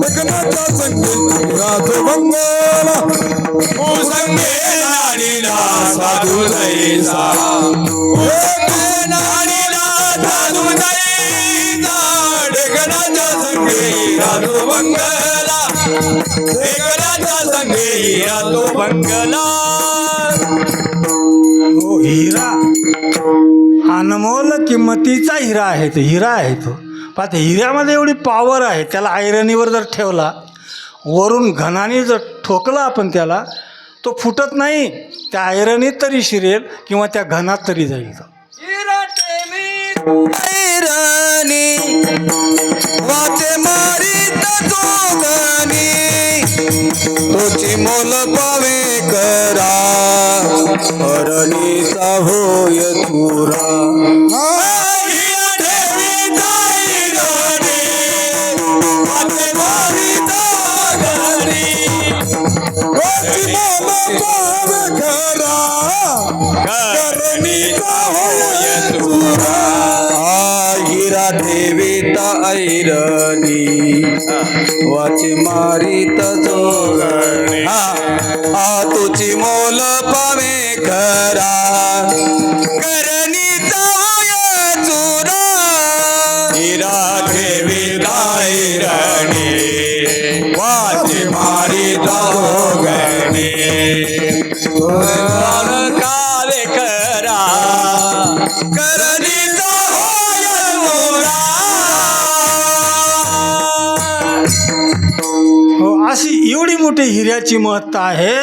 ढेकणाच्या संगे हिराचो भंगाला, कुसंगे नाडीला साधू जैसा, नाडीला साधू जैसा, ढेकणाच्या संगे हिराचो भंगाला, ढेकणाच्या संगे हिराचो भंगाला. हो, हिरा अनमोल किंमतीचा हिरा आहे तो, हिरा आहे तो. पाहते हिऱ्यामध्ये एवढी पॉवर आहे, त्याला आयरनीवर जर ठेवला, वरून घणाने जर ठोकला आपण त्याला, तो फुटत नाही. त्या आयरनीत तरी शिरेल किंवा त्या घनात तरी जाईल. ऐराणी वाचे मारीत जोगणी, तोची मोल पावे करा, हरणीचा होय तुरा. तोची मोल पावे करा, हरणीचा होय तुरा. हिरा ठेवीता ऐरणी वाची मारीत जोगणी, तुझी मोल पावे खरा, करणीचा होय चुरा. हिरा ठेवीता ऐरणी वाची मारीत जोगणी, कावे करा, करणीचा होय चुरा. हो, अशी एवढी मोठी हिऱ्याची महत्ता आहे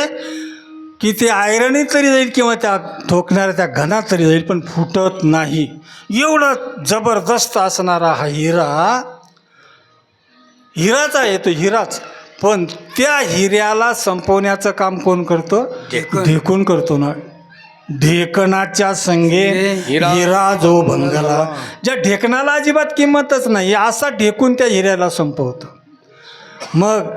की ते आयरनीत तरी जाईल किंवा त्या ठोकणाऱ्या त्या घनात तरी जाईल, पण फुटत नाही. एवढं जबरदस्त असणारा हा हिराच आहे तो, हिराच. पण त्या हिऱ्याला संपवण्याचं काम कोण करतो? ढेकून करतो ना. ढेकणाच्या संगे हिरा जो भंगला. ज्या ढेकणाला अजिबात किंमतच नाही, असा ढेकून त्या हिऱ्याला संपवतो. मग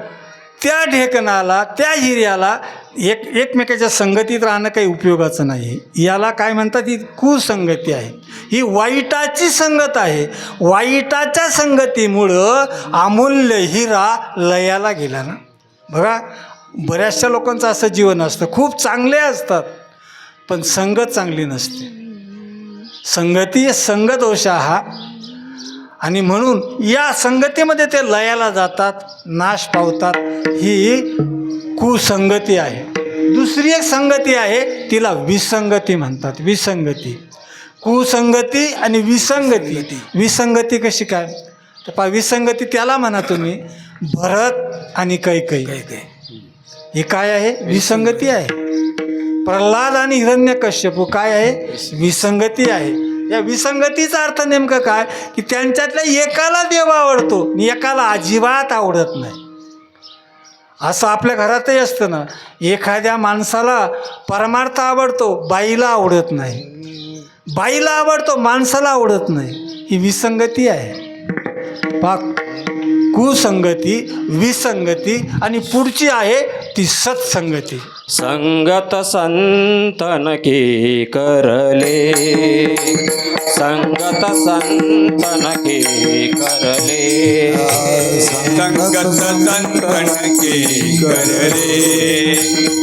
त्या ढेकणाला, त्या हिऱ्याला एकमेकाच्या संगतीत राहणं काही उपयोगाचं नाही. याला काय म्हणतात? ही कुसंगती आहे, ही वाईटाची संगत आहे. वाईटाच्या संगतीमुळं अमूल्य हिरा लयाला गेला ना. बघा, बऱ्याचशा लोकांचं असं जीवन असतं, खूप चांगले असतात पण संगत चांगली नसते. संगती संगदोष हा, आणि म्हणून या संगतीमध्ये ते लयाला जातात, नाश पावतात. ही कुसंगती आहे. दुसरी एक संगती आहे, तिला विसंगती म्हणतात. विसंगती, कुसंगती आणि विसंगती. विसंगती कशी काय? तर पहा, विसंगती त्याला म्हणा तुम्ही, भरत आणि कैकेयी. हे काय आहे? विसंगती आहे. प्रल्हाद आणि हिरण्यकश्यप काय आहे? विसंगती आहे. या विसंगतीचा अर्थ नेमकं काय? की त्यांच्यातल्या एकाला देव आवडतो आणि एकाला अजिबात आवडत नाही. असं आपल्या घरातही असतं ना, एखाद्या माणसाला परमार्थ आवडतो, बाईला आवडत नाही. बाईला आवडतो, माणसाला आवडत नाही. ही विसंगती आहे. पाक कुसंगती, विसंगती, आणि पुढची आहे ती सत्संगती. संगत संतन की करले, संगत संतन की करले, संगत संतन की करले,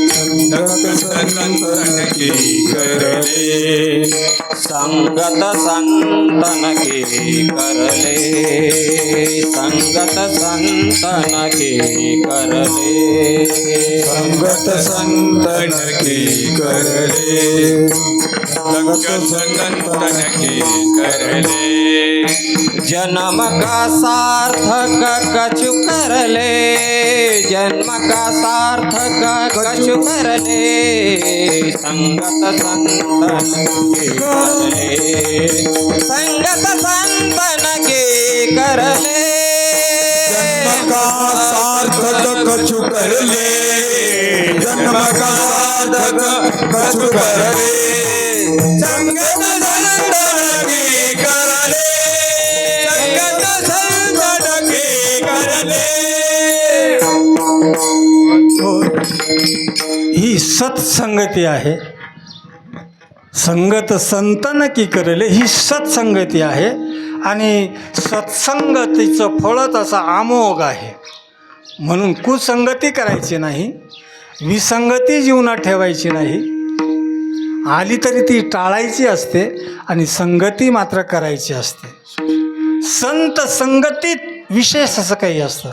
संगत संतन की करले, संगत संतन की करले, संगत संतन की करले, संगत संतन की करले. संगत संतन के करले जन्म का सार्थक कछु कर ले, जन्म का सार्थक कछु कर ले, संगत संतन के कर ले, संगत संतन के कर ले, जन्म का सार्थक कछु कर ले, जन्म का सार्थक कछु कर ले, संगत संतन की कर ले, संगत संतन की कर ले। ही सत्संगती आहे. संगत संतन की करले ही सत्संगती आहे आणि सत्संगतीचं फळच असा अमोघ आहे. म्हणून कुसंगती करायची नाही, विसंगती जीवनात ठेवायची नाही. आली तरी ती टाळायची असते आणि संगती मात्र करायची असते. संत संगतीत विशेष असं काही असतं.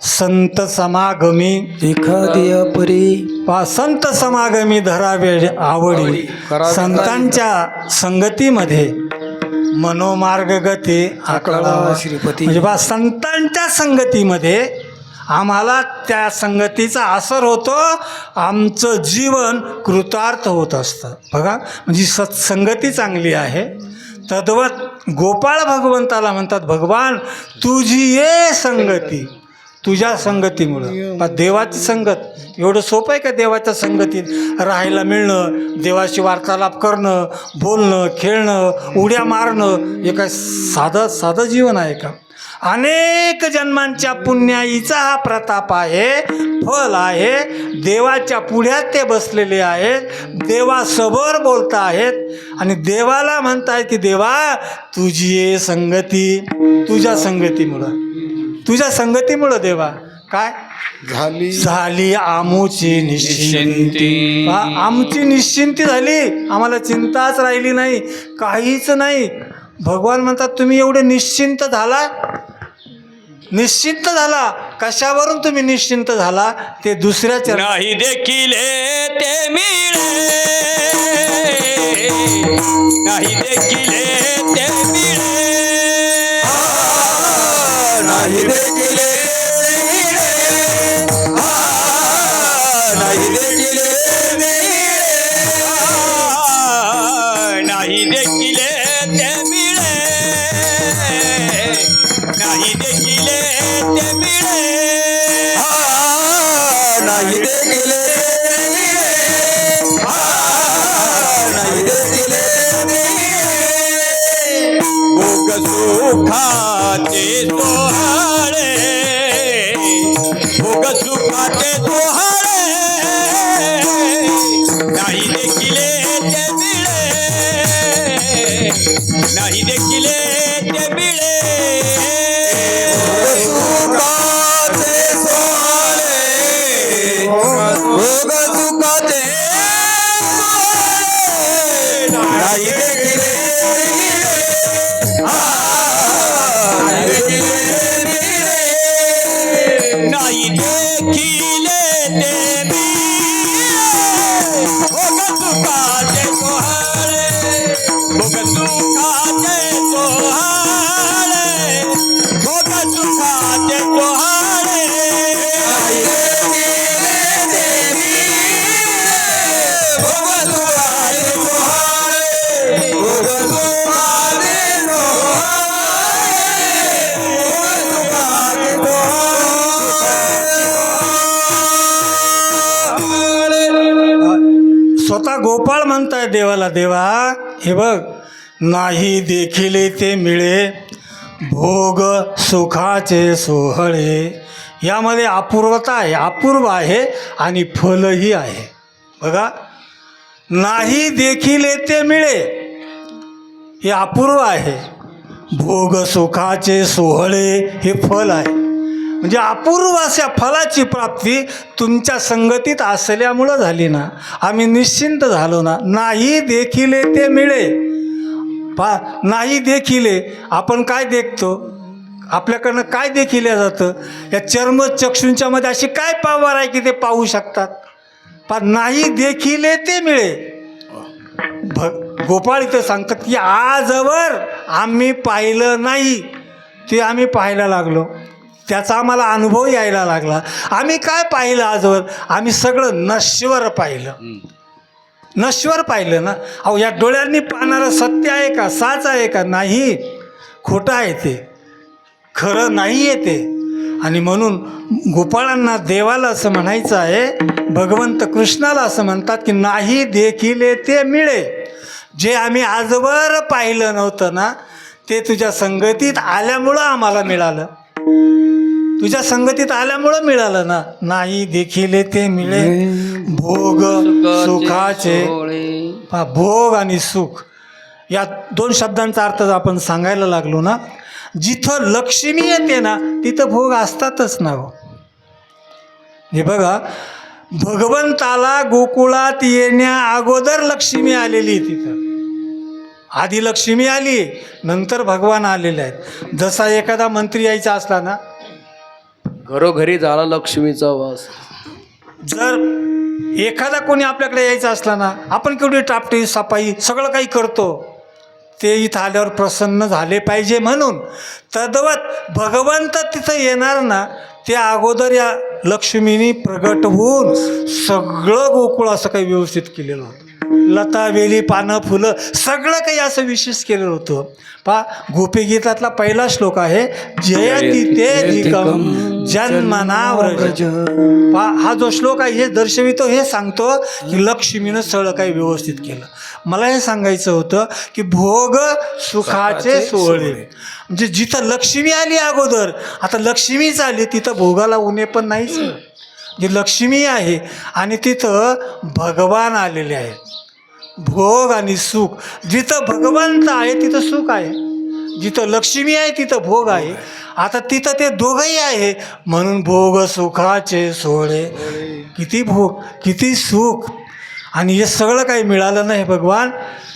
संत समागमी एखाद्या परी संत समागमी धरावे आवडी. संतांच्या संगतीमध्ये मनोमार्ग गती आकळा श्रीपती. म्हणजे बा संतांच्या संगतीमध्ये आम्हाला त्या संगतीचा असर होतो, आमचं जीवन कृतार्थ होत असतं. बघा म्हणजे सत्संगती चांगली आहे. तद्वत गोपाळ भगवंताला म्हणतात, भगवान तुझी ये संगती, तुझ्या संगतीमुळं. देवाची संगत एवढं सोपं आहे का? देवाच्या संगतीत राहायला मिळणं, देवाशी वार्तालाप करणं, बोलणं, खेळणं, उड्या मारणं, हे काय साधं जीवन आहे का? अनेक जन्मांच्या पुण्याईचा हा प्रताप आहे, फल आहे. देवाच्या पुढ्यात ते बसलेले आहेत, देवासमोर बोलत आहेत आणि देवाला म्हणताय की देवा तुझी ये संगती, तुझ्या संगतीमुळं, तुझ्या संगतीमुळं देवा काय झाली आमूची निश्चिंती. आमची निश्चिंती झाली, आम्हाला चिंताच राहिली नाही, काहीच नाही. भगवान म्हणतात तुम्ही एवढे निश्चिंत झाला. निश्चिंत झाला कशावरून तुम्ही निश्चिंत झाला? ते दुसऱ्याच्या नाही देखील ते मिळे, नाही देखील ते मिळे, नाही देखील नाही देखील नाही देखील ते मिळे, नाही देखील ते मिळे, नाही देखील नाही देखील भोग सुखाचे सोहळे, भोग सुखाचे सोहळे, नाही देखील ते मिळे, नाही देखील ते मिळे. सुखाचे सोहळे, भोग सुखाचे सोहळे, नाही देखील नाही देखील नाही देखील ते मिळे, भोग सुखाचे सोहळे, भोग सुखाचे सोहळे, भोग सुखाचे सोहळे, स्वतः गोपाळ म्हणताय देवाला, देवा हे बघ नाही देखील ते मिळे, भोग सुखाचे सोहळे. यामध्ये अपूर्वता आहे, अपूर्व आहे आणि फलही आहे. बघा नाही देखील ते मिळे हे अपूर्व आहे, भोग सुखाचे सोहळे हे फल आहे. म्हणजे अपूर्व अशा फलाची प्राप्ती तुमच्या संगतीत असल्यामुळं झाली ना. आम्ही निश्चिंत झालो ना. नाही देखील ते मिळे. नाही देखील आपण काय देखतो, आपल्याकडनं काय देखिल्या जातं? या चर्मचक्षूंच्यामध्ये अशी काय पावर आहे की ते पाहू शकतात? नाही देखील ते मिळे. गोपाळ इथं सांगतात की आजवर आम्ही पाहिलं नाही ते आम्ही पाहायला लागलो, त्याचा आम्हाला अनुभव यायला लागला. आम्ही काय पाहिलं आजवर? आम्ही सगळं नश्वर पाहिलं. नश्वर पाहिलं ना. अहो या डोळ्यांनी पाहणारं सत्य आहे का? साच आहे का? नाही, खोटं आहे ते, खरं नाही आहे ते. आणि म्हणून गोपाळांना, देवाला असं म्हणायचं आहे, भगवंत कृष्णाला असं म्हणतात की नाही देखिले ते मिळे. जे आम्ही आजवर पाहिलं नव्हतं ना ते तुझ्या संगतीत आल्यामुळं आम्हाला मिळालं. तुझ्या संगतीत आल्यामुळं मिळालं ना. नाही देखिले ते मिळे भोग सुखाचे. पहा, भोग आणि सुख या दोन शब्दांचा अर्थ आपण सांगायला लागलो ना. जिथं लक्ष्मी येते ना तिथं भोग असतातच ना हो. हे बघा, भगवंताला गोकुळात येण्या अगोदर लक्ष्मी आलेली तिथं. आधी लक्ष्मी आली, नंतर भगवान आलेले आहेत. जसा एखादा मंत्री यायचा असला ना, घरोघरी झाला लक्ष्मीचा वास. जर एखादा कोणी आपल्याकडे यायचा असला ना, आपण केवढी टापटी सफाई सगळं काही करतो, ते इथं आल्यावर प्रसन्न झाले पाहिजे म्हणून. तद्वत भगवंत तिथं येणार ना त्या अगोदर या लक्ष्मीनी प्रगट होऊन सगळं गोकुळ असं काही व्यवस्थित केलेलं होतं. लता वेली पानं फुलं सगळं काही असं विशेष केलेलं होतं. पहा, गोपीगीतातला पहिला श्लोक आहे, जयति तेधिकं जन्मनाव्रज. पहा, हा जो श्लोक आहे हे दर्शवितो, हे सांगतो की लक्ष्मीनं सगळं काही व्यवस्थित केलं. मला हे सांगायचं होतं की भोग सुखाचे सोहळे, म्हणजे जिथं लक्ष्मी आली अगोदर, आता लक्ष्मीच आली तिथं भोगाला उणे पण नाहीच. जी लक्ष्मी आहे आणि तिथं भगवान आलेले आहेत. भोग आणि सुख, जिथं भगवंत आहे तिथं सुख आहे, जिथं लक्ष्मी आहे तिथं भोग आहे. आता तिथं ते दोघंही आहे म्हणून भोग सुखाचे सोहळे. किती भोग, किती सुख, आणि हे सगळं काही मिळालं नाही भगवान.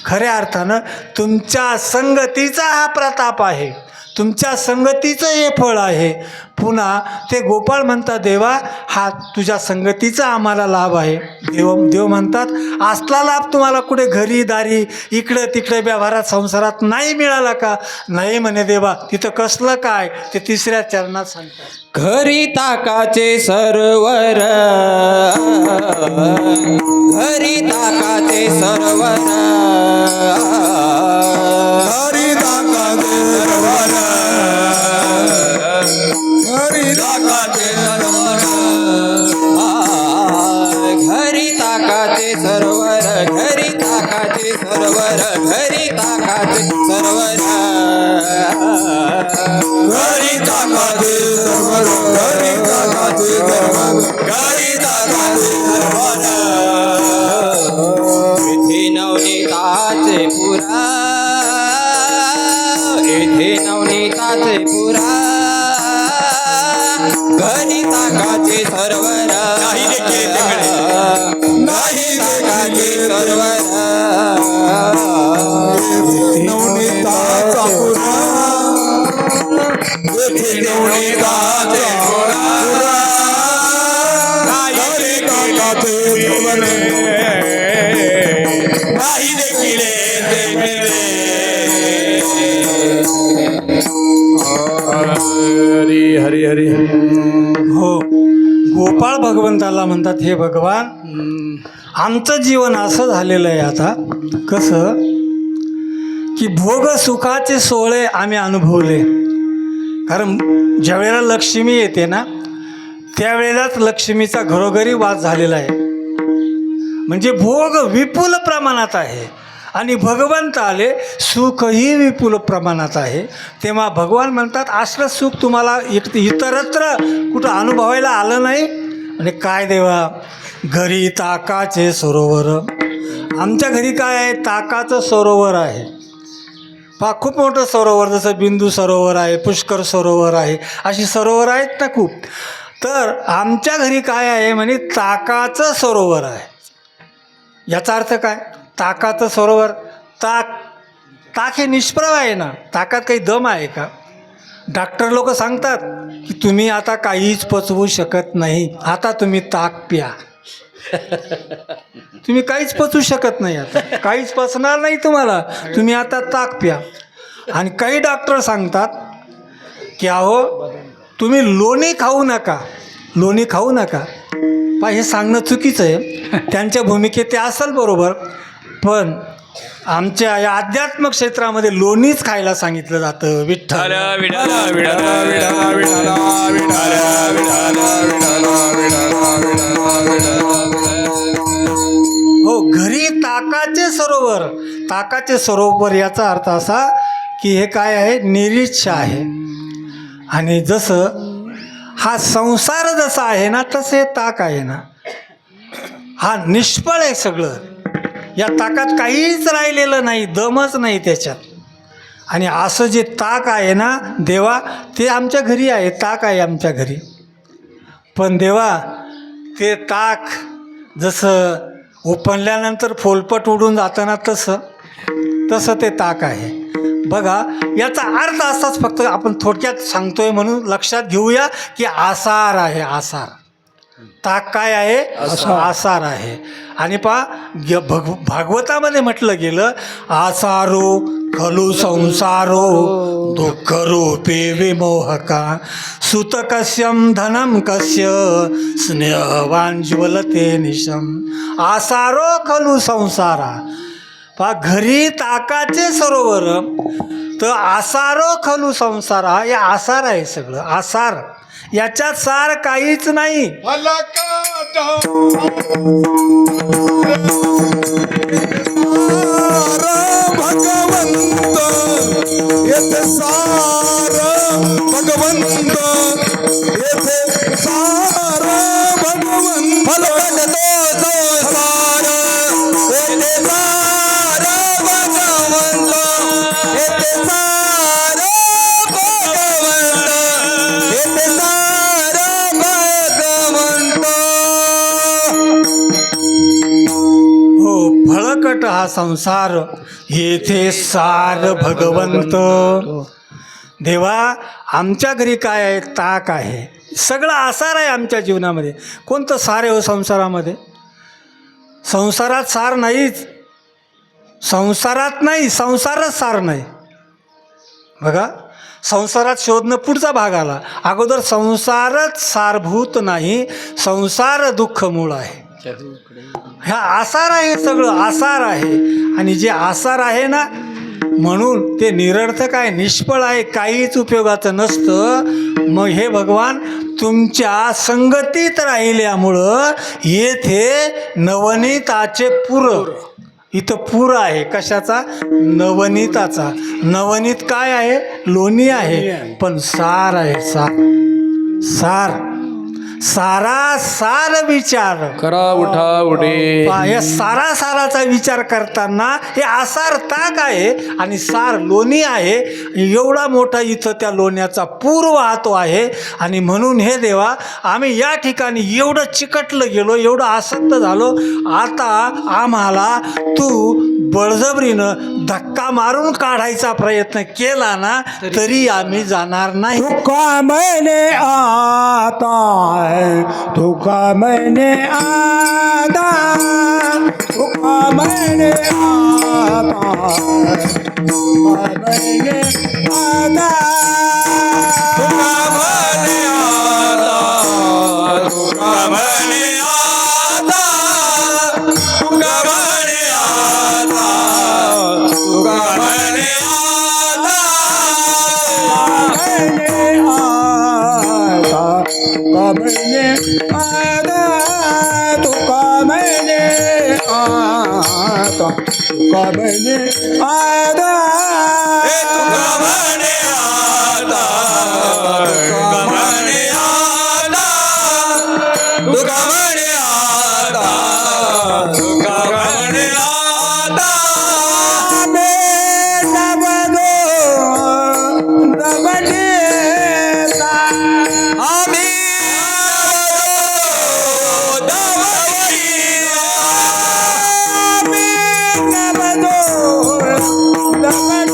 खऱ्या अर्थानं तुमच्या संगतीचा हा प्रताप आहे, तुमच्या संगतीचं हे फळ आहे. पुन्हा ते गोपाळ म्हणतात, देवा हा तुझ्या संगतीचा आम्हाला लाभ आहे. देव म्हणतात, असला लाभ तुम्हाला कुठे घरी दारी इकडं तिकडे व्यवहारात संसारात नाही मिळाला का? नाही म्हणे देवा, तिथं कसलं काय ते तिसऱ्या चरणात सांगतात. घरी ताकाचे सरोवर, घरी ताकाचे सरोवर, हरी दाकाचे सरवर, हरी दाकाचे सरवर, घरी ताकाचे सरोवर, घरी ताकाचे सरोवर, घरी ताकाचे सरोवर, हरी दाकाचे सरवर, हरी दाकाचे सरवर, हरी दाकाचे सरवर. येथे नवनीताचे पुरा, येथे नवनीताचे पुरा, घरी ताकाचे सरोवर, नाही देखील तिकडे, नाही ताकाचे देखील सरोवर, नवनीताचा पुरा, येथे नवनीताचा पुरा, नाही ताकाचे सरवर, नाही देखील ते मिळे. हरी हरी हरी हरी. हो, गोपाळ भगवंताला म्हणतात, हे भगवान आमचं जीवन असं झालेलं आहे आता, कसं की भोग सुखाचे सोहळे आम्ही अनुभवले. कारण ज्यावेळेला लक्ष्मी येते ना त्यावेळेलाच लक्ष्मीचा घरोघरी वास झालेला आहे, म्हणजे भोग विपुल प्रमाणात आहे. आणि भगवंत आले, सुखही विपुल प्रमाणात आहे. तेव्हा भगवान म्हणतात, असलं सुख तुम्हाला इतरत्र कुठं अनुभवायला आलं नाही. आणि काय देवा, घरी ताकाचे सरोवर, आमच्या घरी काय आहे? ताकाचं सरोवर आहे. पहा, खूप मोठं सरोवर, जसं बिंदू सरोवर आहे, पुष्कर सरोवर आहे, अशी सरोवर आहेत ना खूप. तर आमच्या घरी काय आहे म्हणे? ताकाचं सरोवर आहे. याचा अर्थ काय? ताकाचं सरोवर, ताक हे निष्प्रभ आहे ना, ताकात काही दम आहे का? डॉक्टर लोक सांगतात की तुम्ही आता काहीच पचवू शकत नाही, आता तुम्ही ताक प्या. तुम्ही काहीच पचू शकत नाही आता, काहीच पचणार नाही तुम्हाला. तुम्ही आता ताक प्या. आणि काही डॉक्टर सांगतात की अहो तुम्ही लोणी खाऊ नका, लोणी खाऊ नका. पहा हे सांगणं चुकीचं आहे. त्यांच्या भूमिकेत ते असेल बरोबर, पण आमच्या या आध्यात्मिक क्षेत्रामध्ये लोणीच खायला सांगितलं जातं. विठ्ठल हो, घरी ताकाचे सरोवर. ताकाचे सरोवर याचा अर्थ असा की हे काय आहे, निरीच्छ आहे. आणि जसं हा संसार जसा आहे ना, तसं हे ताक आहे ना, हा निष्फळ आहे सगळं. या ताकात काहीच राहिलेलं नाही, दमच नाही त्याच्यात. आणि असं जे ताक आहे ना देवा, ते आमच्या घरी आहे, ताक आहे आमच्या घरी. पण देवा ते ताक जसं उपणल्यानंतर फोलपट उडून जातं ना, तसं ते ताक आहे. बघा, याचा अर्थ असाच, फक्त आपण थोडक्यात सांगतोय म्हणून लक्षात घेऊया की आसार आहे. आसार, ताक काय आहे, आसार आहे. आणि भागवतामध्ये म्हटलं गेलं, आसारो खलु संसारो दुःख रूपे विमोहका सुतकस्यम धनम कस्य स्नेहवान ज्वलते निशम. आसारो खलु संसारा. पहा, घरी ताकाचे सरोवर, तर आसारो खलु संसारा, हे आसार आहे सगळं. आसार, याच्यात सार काहीच नाही. भगवंत येथे सार भगवंत, येथे सार भगवंत. फलकट तो संसार येथे सार भगवंत, येथे सार भगवंत, येथे सार भगवंत. हो, फळकट हा संसार, येथे सार भगवंत. देवा, आमच्या घरी काय आहे, ताक आहे. सगळं आसार आहे आमच्या जीवनामध्ये. कोणतं सार आहे हो संसारामध्ये? संसारात सार नाहीच. संसारात नाही, संसारच सार नाही. बघा, संसारात शोधणं पुढचा भाग आला. अगोदर संसारच सारभूत नाही, संसार दुःख मूळ आहे. ह्या आसार आहे, सगळं आसार आहे. आणि जे आसार आहे ना, म्हणून ते निरर्थक आहे, निष्फळ आहे, काहीच उपयोगाचं नसतं. मग हे भगवान तुमच्या संगतीत राहिल्यामुळं येथे नवनीताचे पूर, इथं पूर आहे. कशाचा? नवनीताचा. नवनीत काय आहे? लोणी आहे, पण सार आहे. सार सारासार विचार करा, उठा उठे. या सारासाराचा विचार करताना हे आसार ताक आहे आणि सार लोणी आहे. एवढा मोठा इथं त्या लोण्याचा पूर वाहतो आहे. आणि म्हणून हे देवा, आम्ही या ठिकाणी एवढं चिकटलं गेलो, एवढं आसक्त झालो. आता आम्हाला तू बळजबरीनं धक्का मारून काढायचा प्रयत्न केला ना, तरी आम्ही जाणार नाही. तुका मैंने आता है, तुका मैंने आता, तुका मैंने आता, तुका मैंने आता, तुका मैंने आता, तुका मैंने आता, तुका मैंने आता, तुका मैंने आता, मैंने आता, तुका मैंने आता, तुका मैंने आता, तुका मैंने आता, तुका मैंने आता, तुका मैंने आता, तुका मैंने आता. Dama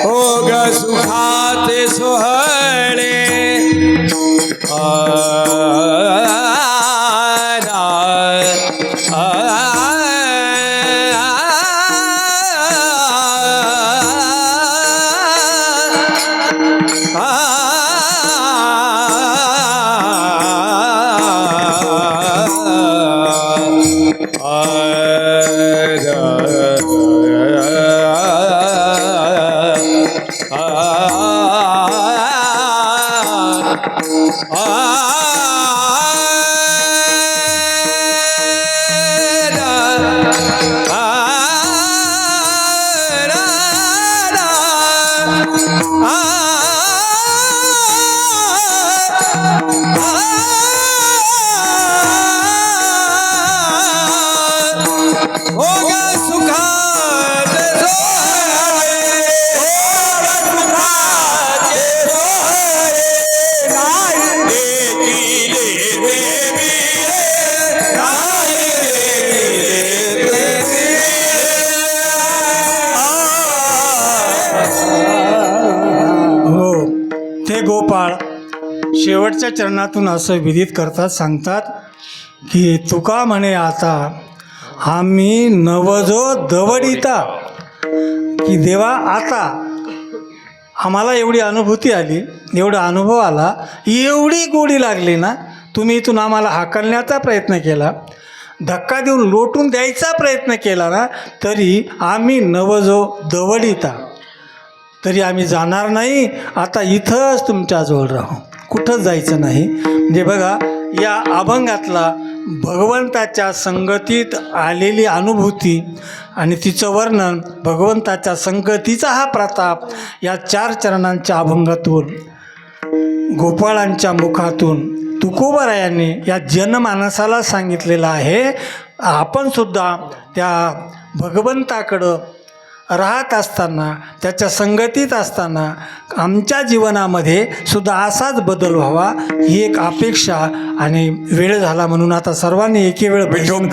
भोग सुखाचे सोहळे गोपाळ शेवटच्या चरणातून असं विदित करतात, सांगतात की तुका म्हणे आता आम्ही नवजो दवडिता, की देवा आता आम्हाला एवढी अनुभूती आली, एवढा अनुभव आला, एवढी गोडी लागली ना, तुम्ही इथून आम्हाला हाकलण्याचा प्रयत्न केला, धक्का देऊन लोटून द्यायचा प्रयत्न केला ना, तरी आम्ही नवजो दवडिता, तरी आम्ही जाणार नाही, आता इथंच तुमच्याजवळ राहू, कुठंच जायचं नाही. म्हणजे बघा या अभंगातला भगवंताच्या संगतीत आलेली अनुभूती आणि तिचं वर्णन, भगवंताच्या संगतीचा हा प्रताप या 4 चरणांच्या अभंगातून गोपाळांच्या मुखातून तुकोबारायांनी या जनमानसाला सांगितलेलं आहे. आपणसुद्धा त्या भगवंताकडं राहत असताना, त्याच्या संगतीत असताना आमच्या जीवनामध्ये सुद्धा असाच बदल व्हावा ही एक अपेक्षा आणि वेळ झाला म्हणून आता सर्वांनी एके वेळ भजन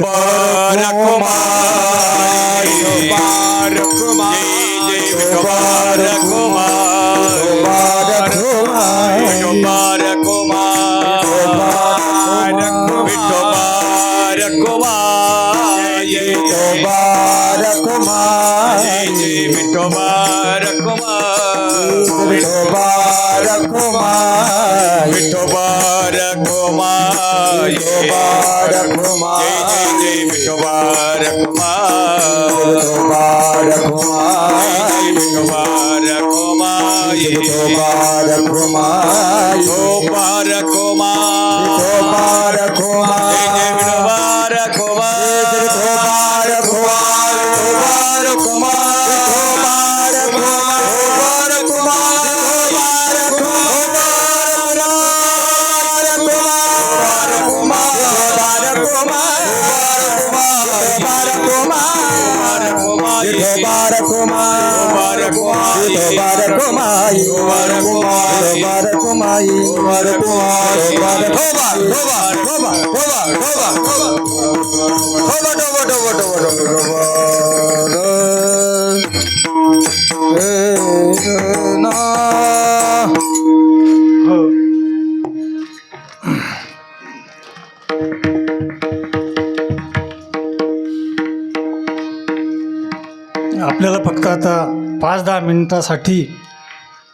आपल्याला फक्त आता 5-10 मिनिटासाठी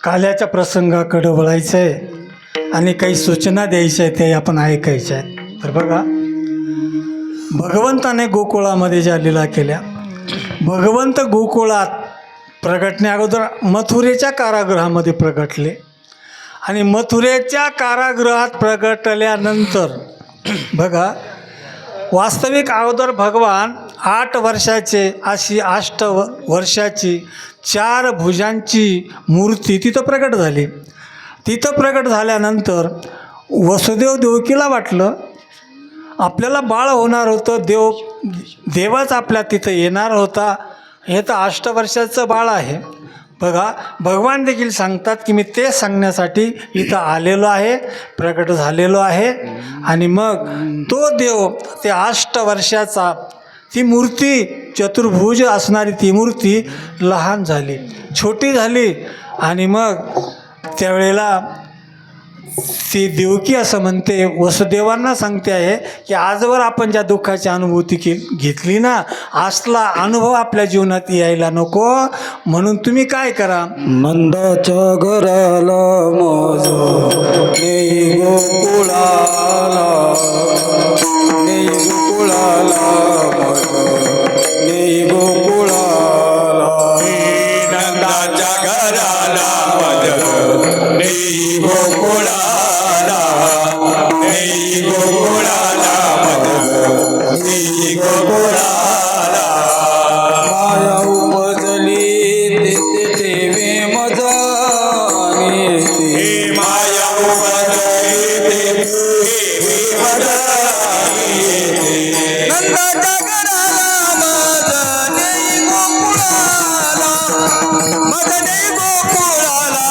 काल्याच्या प्रसंगाकडे वळायचं आहे आणि काही सूचना द्यायच्या आहेत, ते आपण ऐकायच्या आहेत. तर बघा, भगवंताने गोकुळामध्ये ज्या लीला केल्या, भगवंत गोकुळात प्रगटण्या अगोदर मथुरेच्या कारागृहामध्ये प्रगटले आणि मथुरेच्या कारागृहात प्रगटल्यानंतर बघा वास्तविक अगोदर भगवान 8 वर्षाचे अशी 8 वर्षाची 4 भुजांची मूर्ती तिथं प्रकट झाली. तिथं प्रकट झाल्यानंतर वसुदेव देवकीला वाटलं आपल्याला बाळ होणार होतं, देवच आपल्या तिथं येणार होता. हे तर 8 वर्षाचं बाळ आहे. बघा, भगवान देखील सांगतात की मी ते सांगण्यासाठी इथं आलेलो आहे, प्रकट झालेलो आहे. आणि मग तो देव ते 8 वर्षाचा ती मूर्ती, चतुर्भुज असणारी ती मूर्ती लहान झाली, छोटी झाली. आणि मग त्यावेळेला ती देवकी असं म्हणते, वसुदेवांना सांगते आहे की आजवर आपण ज्या दुःखाची अनुभूती घेतली ना, असला अनुभव आपल्या जीवनात यायला नको. म्हणून तुम्ही काय करा, नंदाच्या घराला माझा नेई गोकुळाला, नेई गोकुळाला माझा, नेई गोकुळाला. नंदाच्या घराला माझा नेई गोकुळाला, नेई गोकुळाला माझा, नेई गोकुळाला. माया उपजली ते ठेवे मजाने, माया उपजली ते ठेवे मजाने. नंदाच्या घराला माझा नेई गोकुळाला, माझा नेई गोकुळाला,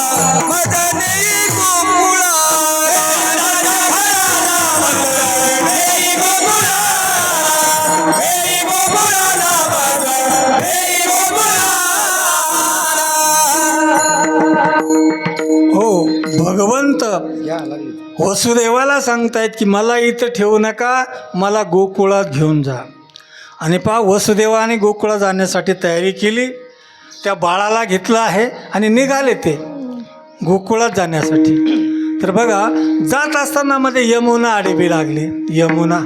माझा नेई गोकुळाला. नंदाच्या घराला माझा नेई गोकुळाला, नेई गोकुळाला माझा, नेई गोकुळाला. हो, भगवंत वसुदेवाला सांगतायत की मला इथं ठेवू नका, मला गोकुळात घेऊन जा. आणि पहा, वसुदेवाने गोकुळात जाण्यासाठी तयारी केली, त्या बाळाला घेतलं आहे आणि निघाले ते गोकुळात जाण्यासाठी. तर बघा, जात असताना मध्ये यमुना आडवी लागली, यमुना.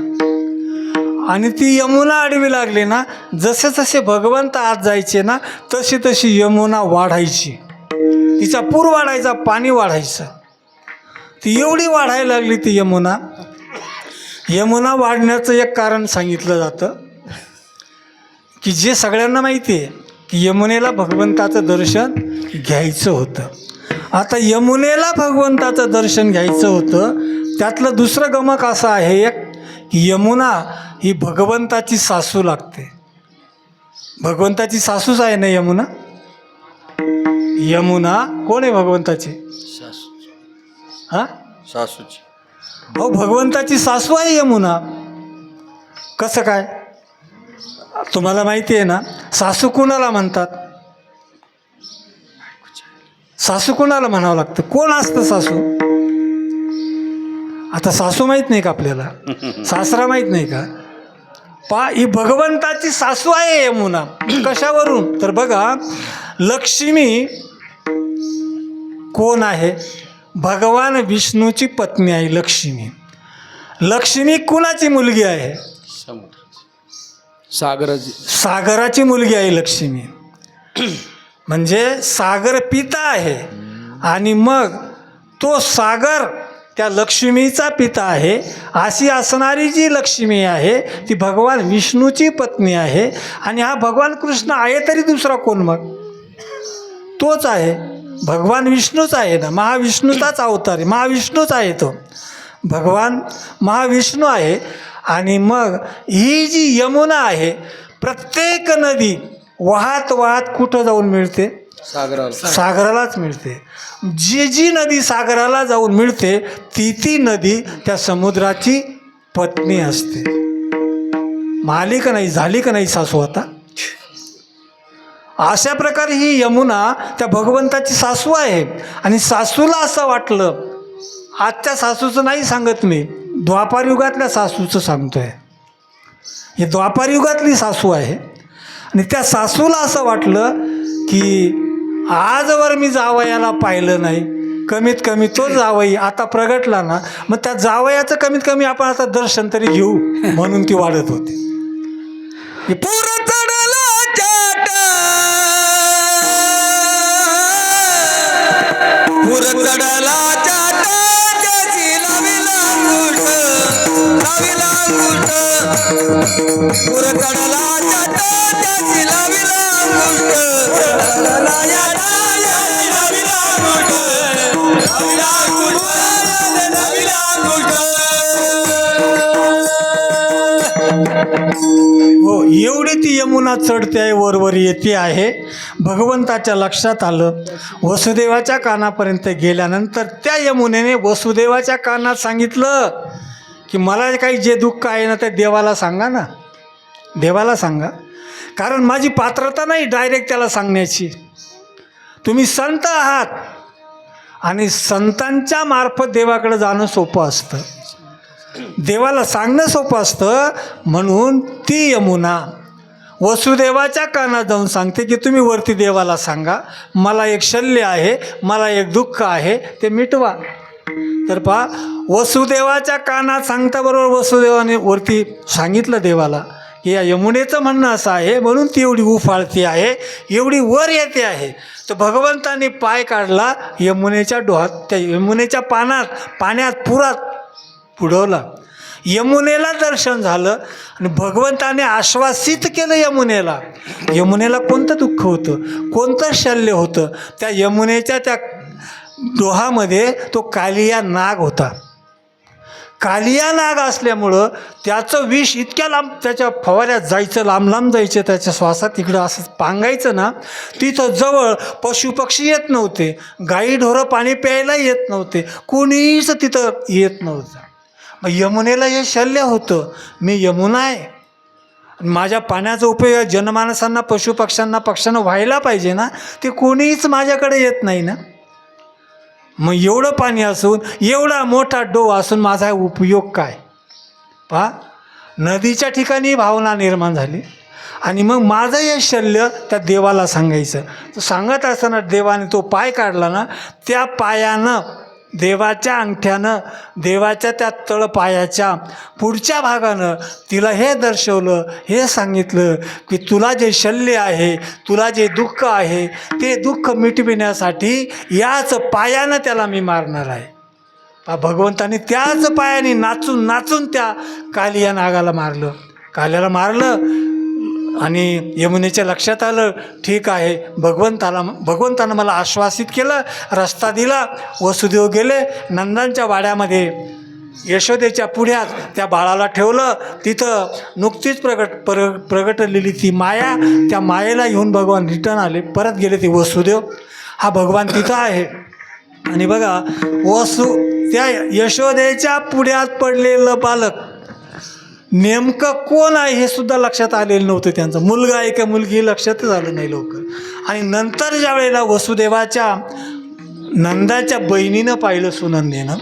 आणि ती यमुना आडवी लागली ना, जसे जसे भगवंत आत जायचे ना, तशी तशी यमुना वाढायची, तिचा पूर वाढायचा, पाणी वाढायचं. ती एवढी वाढायला लागली ती यमुना. यमुना वाढण्याचं एक कारण सांगितलं जातं की जे सगळ्यांना माहिती आहे की यमुनेला भगवंताचं दर्शन घ्यायचं होतं. आता यमुनेला भगवंताचं दर्शन घ्यायचं होतं, त्यातलं दुसरं गमक असं आहे एक की यमुना ही भगवंताची सासू लागते. भगवंताची सासूच आहे ना यमुना. यमुना कोण आहे भगवंताची? हां, सासूची. अहो, भगवंताची सासू आहे यमुना. कसं काय? तुम्हाला माहिती आहे ना, सासू कुणाला म्हणतात? सासू कुणाला म्हणावं लागतं? कोण असतं सासू? आता सासू माहीत नाही का आपल्याला? सासरा माहीत नाही का? ही भगवंताची सासू आहे यमुना. कशावरून? तर बघा, लक्ष्मी कोण आहे? भगवान विष्णूची पत्नी आहे लक्ष्मी. लक्ष्मी कुणाची मुलगी आहे? सागराची. सागराची मुलगी आहे लक्ष्मी. म्हणजे सागर पिता आहे. आणि मग तो सागर त्या लक्ष्मीचा पिता आहे. अशी असणारी जी लक्ष्मी आहे ती भगवान विष्णूची पत्नी आहे. आणि हा भगवान कृष्ण आहे तरी दुसरा कोण? मग तोच आहे, भगवान विष्णूच आहे ना. महाविष्णूचाच अवतार आहे, महाविष्णूच आहे तो. भगवान महाविष्णू आहे. आणि मग ही जी यमुना आहे, प्रत्येक नदी वाहत वाहत कुठं जाऊन मिळते? सागरालाच मिळते. जी नदी सागराला जाऊन मिळते ती नदी त्या समुद्राची पत्नी असते. माली का नाही? झाली का नाही सासू आता? अशा प्रकारे ही यमुना त्या भगवंताची सासू आहे. आणि सासूला असं वाटलं, आजच्या सासूचं नाही सांगत मी, द्वापारयुगातल्या सासूचं सांगतोय. हे द्वापारयुगातली सासू आहे. आणि त्या सासूला असं वाटलं की आजवर मी जावयाला पाहिलं नाही, कमीत कमी तो जावई आता प्रगटला ना, मग त्या जावयाचं कमीत कमी आपण आता दर्शन तरी घेऊ, म्हणून ती वाढत होती. पूर चढला चाट, पूर चढला चाट, त्याची लाविला अंगूठ, लाविला अंगूठ, पुरकडला त्याची लाविला मुष्ट लाविला हो, एवढी ती यमुना चढते आहे, वरवर येते आहे. भगवंताच्या लक्षात आलं. वसुदेवाच्या कानापर्यंत गेल्यानंतर त्या यमुनेने वसुदेवाच्या कानात सांगितलं की मला काही जे दुःख आहे ना ते देवाला सांगा ना, देवाला सांगा. कारण माझी पात्रता नाही डायरेक्ट त्याला सांगण्याची. तुम्ही संत आहात आणि संतांच्या मार्फत देवाकडे जाणं सोपं असतं, देवाला सांगणं सोपं असतं. म्हणून ती यमुना वसुदेवाच्या कानात जाऊन सांगते की तुम्ही वरती देवाला सांगा, मला एक शल्य आहे, मला एक दुःख आहे, ते मिटवा. तर पहा, वसुदेवाच्या कानात सांगता बरोबर वसुदेवाने वरती सांगितलं देवाला की या यमुनेचं म्हणणं असं आहे, म्हणून ती एवढी उफाळती आहे, एवढी वर येते आहे. तर भगवंताने पाय काढला यमुनेच्या डोहात, त्या यमुनेच्या पाण्यात पुरात बुडवला. यमुनेला दर्शन झालं आणि भगवंताने आश्वासित केलं यमुनेला. यमुनेला कोणतं दुःख होतं, कोणतं शल्य होतं? त्या यमुनेच्या त्या डोहामध्ये तो कालिया नाग होता. कालिया नाग असल्यामुळं त्याचं विष इतक्या लांब, त्याच्या फवाऱ्यात जायचं, लांब लांब जायचं, त्याच्या श्वासात इकडं असं पांगायचं ना, तिथं जवळ पशुपक्षी येत नव्हते, गाई ढोरं पाणी प्यायला येत नव्हते, कोणीच तिथं येत नव्हतं. मग यमुनेला हे शल्य होतं, मी यमुना आहे, माझ्या पाण्याचा उपयोग जनमानसांना, पशुपक्ष्यांना, पक्ष्यांना व्हायला पाहिजे ना, ते कोणीच माझ्याकडे येत नाही ना. मग एवढं पाणी असून, एवढा मोठा डोह असून माझा उपयोग काय? पहा, नदीच्या ठिकाणी भावना निर्माण झाली आणि मग माझं हे शल्य त्या देवाला सांगायचं. तो सांगत असताना देवाने तो पाय काढला ना, त्या पायानं, देवाच्या अंगठ्यानं, देवाच्या त्या तळपायाच्या पुढच्या भागानं तिला हे दर्शवलं, हे सांगितलं की तुला जे शल्य आहे, तुला जे दुःख आहे, ते दुःख मिटविण्यासाठी याच पायानं त्याला मी मारणार आहे. भगवंताने त्याच पायाने नाचून नाचून त्या कालिया नागाला मारलं, काल्याला मारलं. आणि यमुनेच्या लक्षात आलं, ठीक आहे, भगवंतानं मला आश्वासित केलं, रस्ता दिला. वसुदेव गेले नंदांच्या वाड्यामध्ये, यशोदेच्या पुढ्यात त्या बाळाला ठेवलं. तिथं नुकतीच प्रगटलेली ती माया, त्या मायेला घेऊन भगवान रिटर्न आले, परत गेले ते वसुदेव. हा भगवान तिथं आहे. आणि बघा, त्या यशोदेच्या पुढ्यात पडलेलं बालक नेमकं कोण आहे हे सुद्धा लक्षात आलेलं नव्हतं. त्यांचा मुलगा आहे का मुलगी लक्षातच आलं नाही लवकर. आणि नंतर ज्या वेळेला वसुदेवाच्या नंदाच्या बहिणीनं पाहिलं, सुनंदेनं,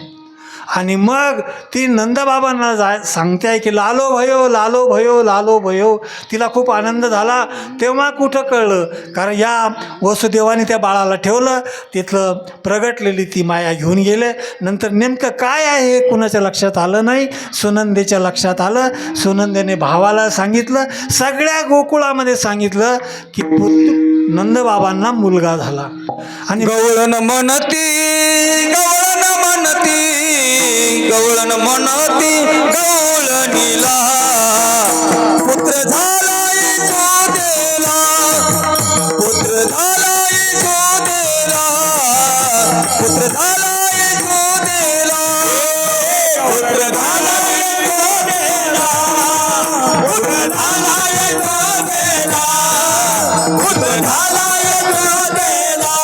आणि मग ती नंदबाबांना सांगते आहे की लालो भयो, लालो भयो, लालो भयो. तिला खूप आनंद झाला. तेव्हा कुठं कळलं, कारण या वसुदेवाने त्या बाळाला ठेवलं, तिथलं प्रगटलेली ती माया घेऊन गेले. नंतर नेमकं काय आहे हे कुणाच्या लक्षात आलं नाही, सुनंदेच्या लक्षात आलं. सुनंदेने भावाला सांगितलं, सगळ्या गोकुळामध्ये सांगितलं की नंदबाबांना मुलगा झाला. आणि गवळण म्हणती, गवळण म्हणती, गवळण म्हणती, गवळणीला पुत्र झाला यशोदेला, पुत्र झाला यशोदेला, पुत्र झाला यशोदेला, पुत्र झाला यशोदेला, पुत्र झाला यशोदेला, पुत्र झाला यशोदेला.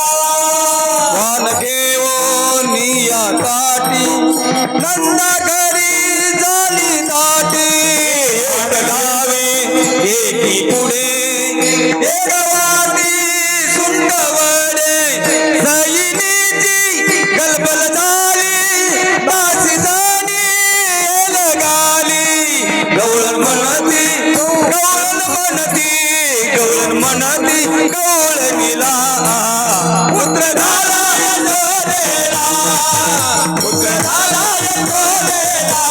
वान घेऊन या काठी नंदा घरी झाली दाटी, एक डावे एकी पुढे एक वाटी सुंदवडे, सैनीची गलबल झाली, बासी झाली लगाली. गवळण म्हणती, गवळण म्हणती, गवळण म्हणती, गवळणीला पुत्र झाला यशोदेला, पुत्र झाला यशोदेला,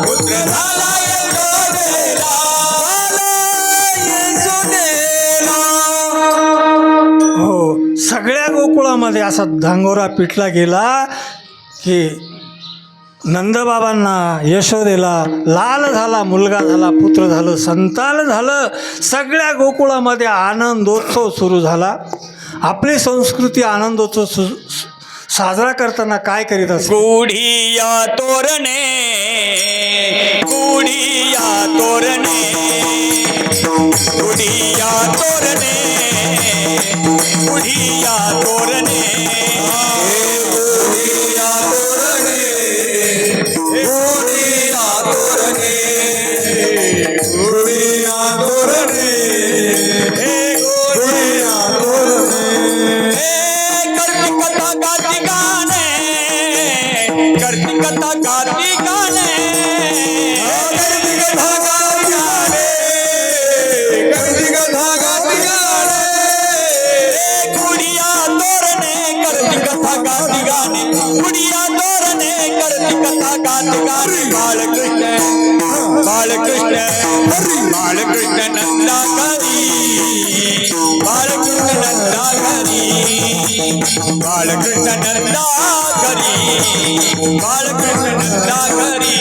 पुत्र झाला यशोदेला, यशोदेला. हो, सगळ्या गोकुळामध्ये असा धांगोरा पिटला गेला की नंदबाबांना यशोदेला लाल झाला, मुलगा झाला, पुत्र झालं, संतान झालं. सगळ्या गोकुळामध्ये आनंदोत्सव सुरू झाला. आपली संस्कृती आनंदोत्सव साजरा करताना काय करीत असते? गुढिया तोरणे, गुढिया तोरणे, गुढिया तोरणे, गुढिया तोरणे, गुढिया तोरणे, गुढिया तोरणे, गुढिया तोरणे, गुढिया तोरणे. करती कथा गाती गाणे, करती कथा गाती गाणे, करती कथा गाती गाणे, करती कथा गाती गाणे. गुढिया तोरणे, करती कथा गाती गाणे, गुढिया तोरणे, करती कथा गाती गाणे. बाळकृष्ण, बाळकृष्ण, बाळकृष्ण नंदा घरी, बाळकृष्ण नंदा घरी, बाळकृष्ण नंदा घरी, बाळकृष्ण नंदा घरी,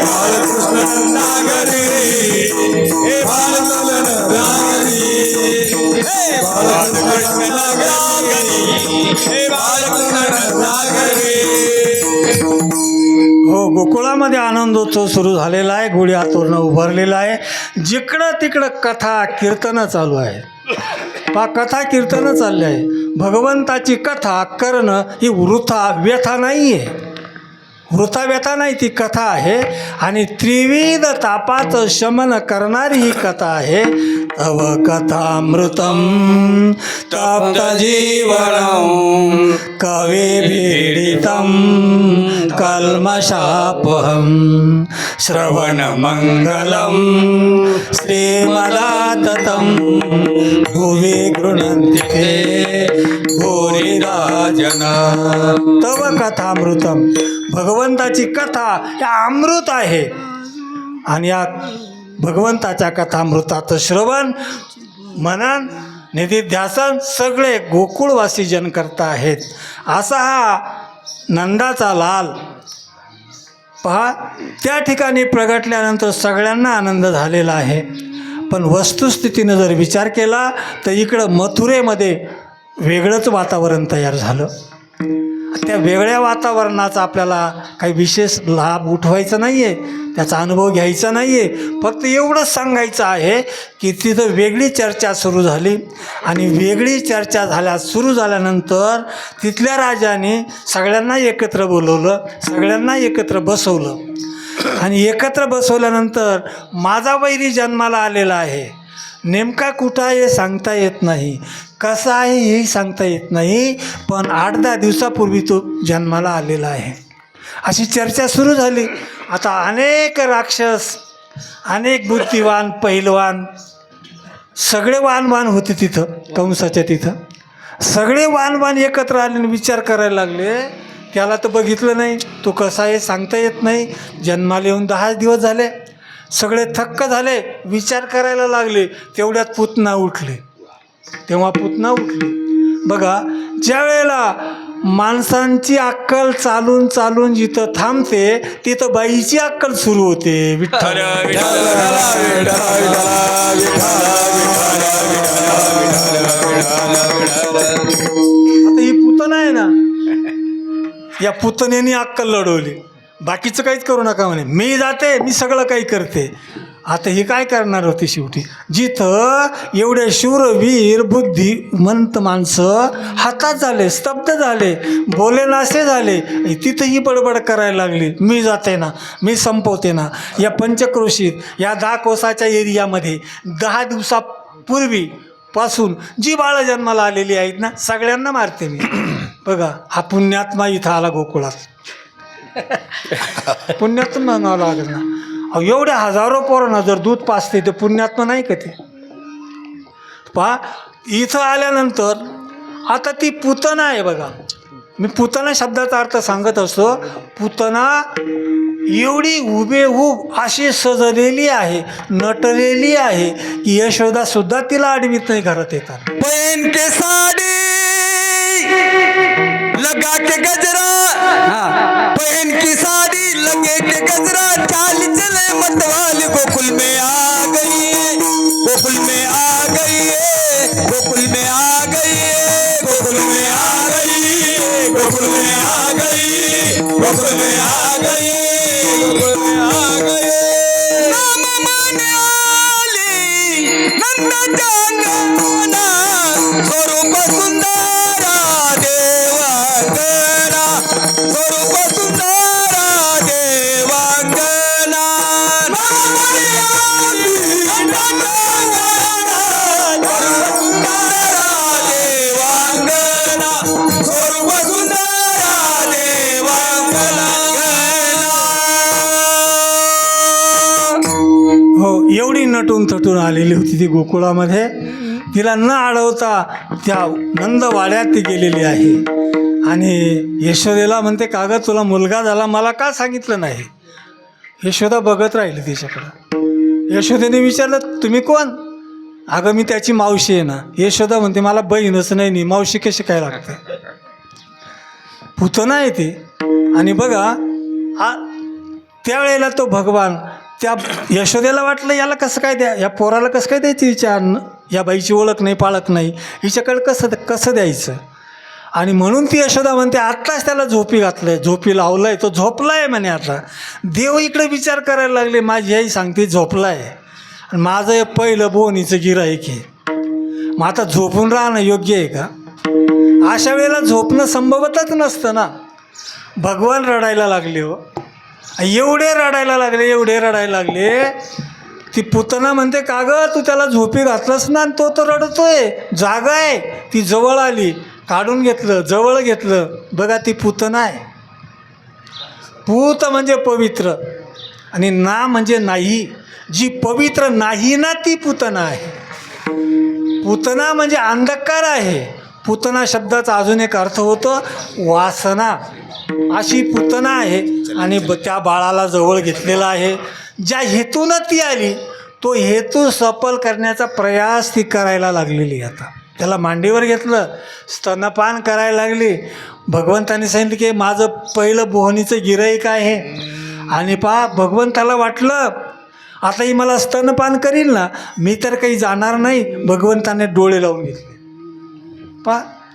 बाळकृष्ण नंदा घरी, हे बाळकृष्ण नंदा घरी, हे बाळकृष्ण नंदा घरी, हे बाळकृष्ण नंदा घरी. हो, गोकुळामध्ये आनंदोत्सव सुरू झालेला आहे. गुढी तोरणं उभारलेलं आहे. जिकडं तिकडं कथा कीर्तनं चालू आहे. कथा कीर्तनं चालली आहे. भगवंताची कथा करणं ही वृथा व्यथा नाही आहे, वृथा व्यथा नाही, ती कथा आहे. आणि त्रिविध तापाचं शमन करणारी ही कथा आहे. तव कथामृतम तप्त जीवनम कविभिडितं कल्मषापहं श्रवणमङ्गलं श्रीमदाततं भुवि गृह्णन्ति ते भूरिराजन. तव कथामृतम, भगवंताची कथा या अमृत आहे. आणि या भगवंताच्या कथामृताचं श्रवण, मनन, निधिध्यासन सगळे गोकुळवासी जन करता आहेत. असा हा नंदाचा लाल पहा त्या ठिकाणी प्रगटल्यानंतर सगळ्यांना आनंद झालेला आहे. पण वस्तुस्थितीनं जर विचार केला तर इकडं मथुरेमध्ये वेगळंच वातावरण तयार झालं. त्या वेगळ्या वातावरणाचा आपल्याला काही विशेष लाभ उठवायचा नाही आहे, त्याचा अनुभव घ्यायचा नाही आहे. फक्त एवढंच सांगायचं आहे की तिथं वेगळी चर्चा सुरू झाली. आणि वेगळी चर्चा सुरू झाल्यानंतर तिथल्या राजाने सगळ्यांना एकत्र बोलवलं, सगळ्यांना एकत्र बसवलं. आणि एकत्र बसवल्यानंतर माझा वैरी जन्माला आलेला आहे. नेमका कुठं आहे हे सांगता येत नाही, कसा आहे हेही सांगता येत नाही, पण 8-10 दिवसापूर्वी तो जन्माला आलेला आहे. अशी चर्चा सुरू झाली. आता अनेक राक्षस, अनेक बुद्धिवान, पैलवान, सगळे वानवान होते तिथं, कंसाच्या तिथं. सगळे वानवान एकत्र आले आणि विचार करायला लागले. त्याला तर बघितलं नाही, तो कसा आहे सांगता येत नाही. जन्माला येऊन 10 दिवस झाले. सगळे थक्क झाले, विचार करायला लागले. तेवढ्यात पुतना उठले. तेव्हा पुतना उठली. बघा, ज्या वेळेला माणसांची अक्कल चालून चालून जिथं थांबते तिथं बाईची अक्कल सुरू होते. विठ्ठल आता ही पुतना आहे ना, या पुतनेनी अक्कल लढवली. बाकीचं काहीच करू नका म्हणे, मी जाते, मी सगळं काही करते. आता ही काय करणार होती शेवटी? जिथं एवढे शूरवीर बुद्धिमंत माणसं हातात झाले, स्तब्ध झाले, बोलेनासे झाले, तिथंही बडबड करायला लागली. मी जाते ना, मी संपवते ना. या पंचक्रोशीत, या 10 कोसाच्या एरियामध्ये 10 दिवसापूर्वी पासून जी बाळं जन्माला आलेली आहेत ना, सगळ्यांना मारते मी. बघा, हा पुण्यात्मा इथं आला गोकुळात. पुण्यातून म्हणावं लागेल ना. एवढ्या हजारो पोरांना जर दूध पाजते तर पुण्यात्मा नाही का ते? पहा, इथं आल्यानंतर आता ती पुतना आहे. बघा, मी पुतना शब्दाचा अर्थ सांगत असतो. पुतना एवढी हुबेहूब अशी सजलेली आहे, नटलेली आहे की यशोदा सुद्धा तिला आडवीत नाही घरात येतात. पहन के साड़ी लगा के गजरा, पहन के गोकुल में आ गए, गोकुल में आ गए. नाम म्हणे आली नंदाच्या अंगणात, स्वरूप सुंदरा देवांगना, स्वरूप सुंदरा देवांगना. नाम म्हणे आली नंदाच्या अंगणात, स्वरूप सुंदरा देवांगना, स्वरूप सुंदरा देवांगना. हो, एवढी नटून थटून आलेली होती ती गोकुळामध्ये. तिला न अडवता त्या नंदवाड्यात ती गेलेली आहे आणि यशोदेला म्हणते, का गं तुला मुलगा झाला, मला का सांगितलं नाही? यशोदा बघत राहिली तिच्याकडं. यशोदेने विचारलं, तुम्ही कोण? अगं मी त्याची मावशी आहे ना. यशोदा म्हणते, मला बहीणच नाही, मावशी कशी काय लागते? पुतना आहे ती. आणि बघा त्यावेळेला तो भगवान त्या यशोदेला वाटलं, याला कसं काय द्या, या पोराला कसं काय द्यायचं, हिच्या या बाईची ओळख नाही पाळत नाही, हिच्याकडे कसं द्यायचं. आणि म्हणून ती यशोदा म्हणते, आत्ताच त्याला झोपी घातलं आहे, झोपी लावलं आहे, तो झोपला आहे म्हणे. आता देव इकडे विचार करायला लागले, माझी आई सांगते झोपला आहे आणि माझं हे पहिलं बोनीचं गिऱ्हाईक आहे, मग आता झोपून राहणं योग्य आहे का? अशा वेळेला झोपणं संभवतच नसतं ना. भगवान रडायला लागले. हो, एवढे रडायला लागले. ती पुतना म्हणते, का गं तू त्याला झोपी घातलंस ना, तो तर रडतोय, जागा आहे. ती जवळ आली, काढून घेतलं, जवळ घेतलं. बघा ती पुतना आहे. पूत म्हणजे पवित्र आणि ना म्हणजे नाही. जी पवित्र नाही ना ती पुतना आहे. पुतना म्हणजे अंधकार आहे. पुतना शब्दाचा अजून एक अर्थ होतो वासना. अशी पुतना आहे आणि त्या बाळाला जवळ घेतलेला आहे. ज्या हेतूनं ती आली तो हेतू सफल करण्याचा प्रयास ती करायला लागलेली. आता त्याला मांडीवर घेतलं, स्तनपान करायला लागली. भगवंताने सांगितलं की माझं पहिलं बोहनीचं गिऱ्हाईक आहे. आणि भगवंताला वाटलं आता ही मला स्तनपान करील ना, मी तर काही जाणार नाही. भगवंताने डोळे लावून घेतले.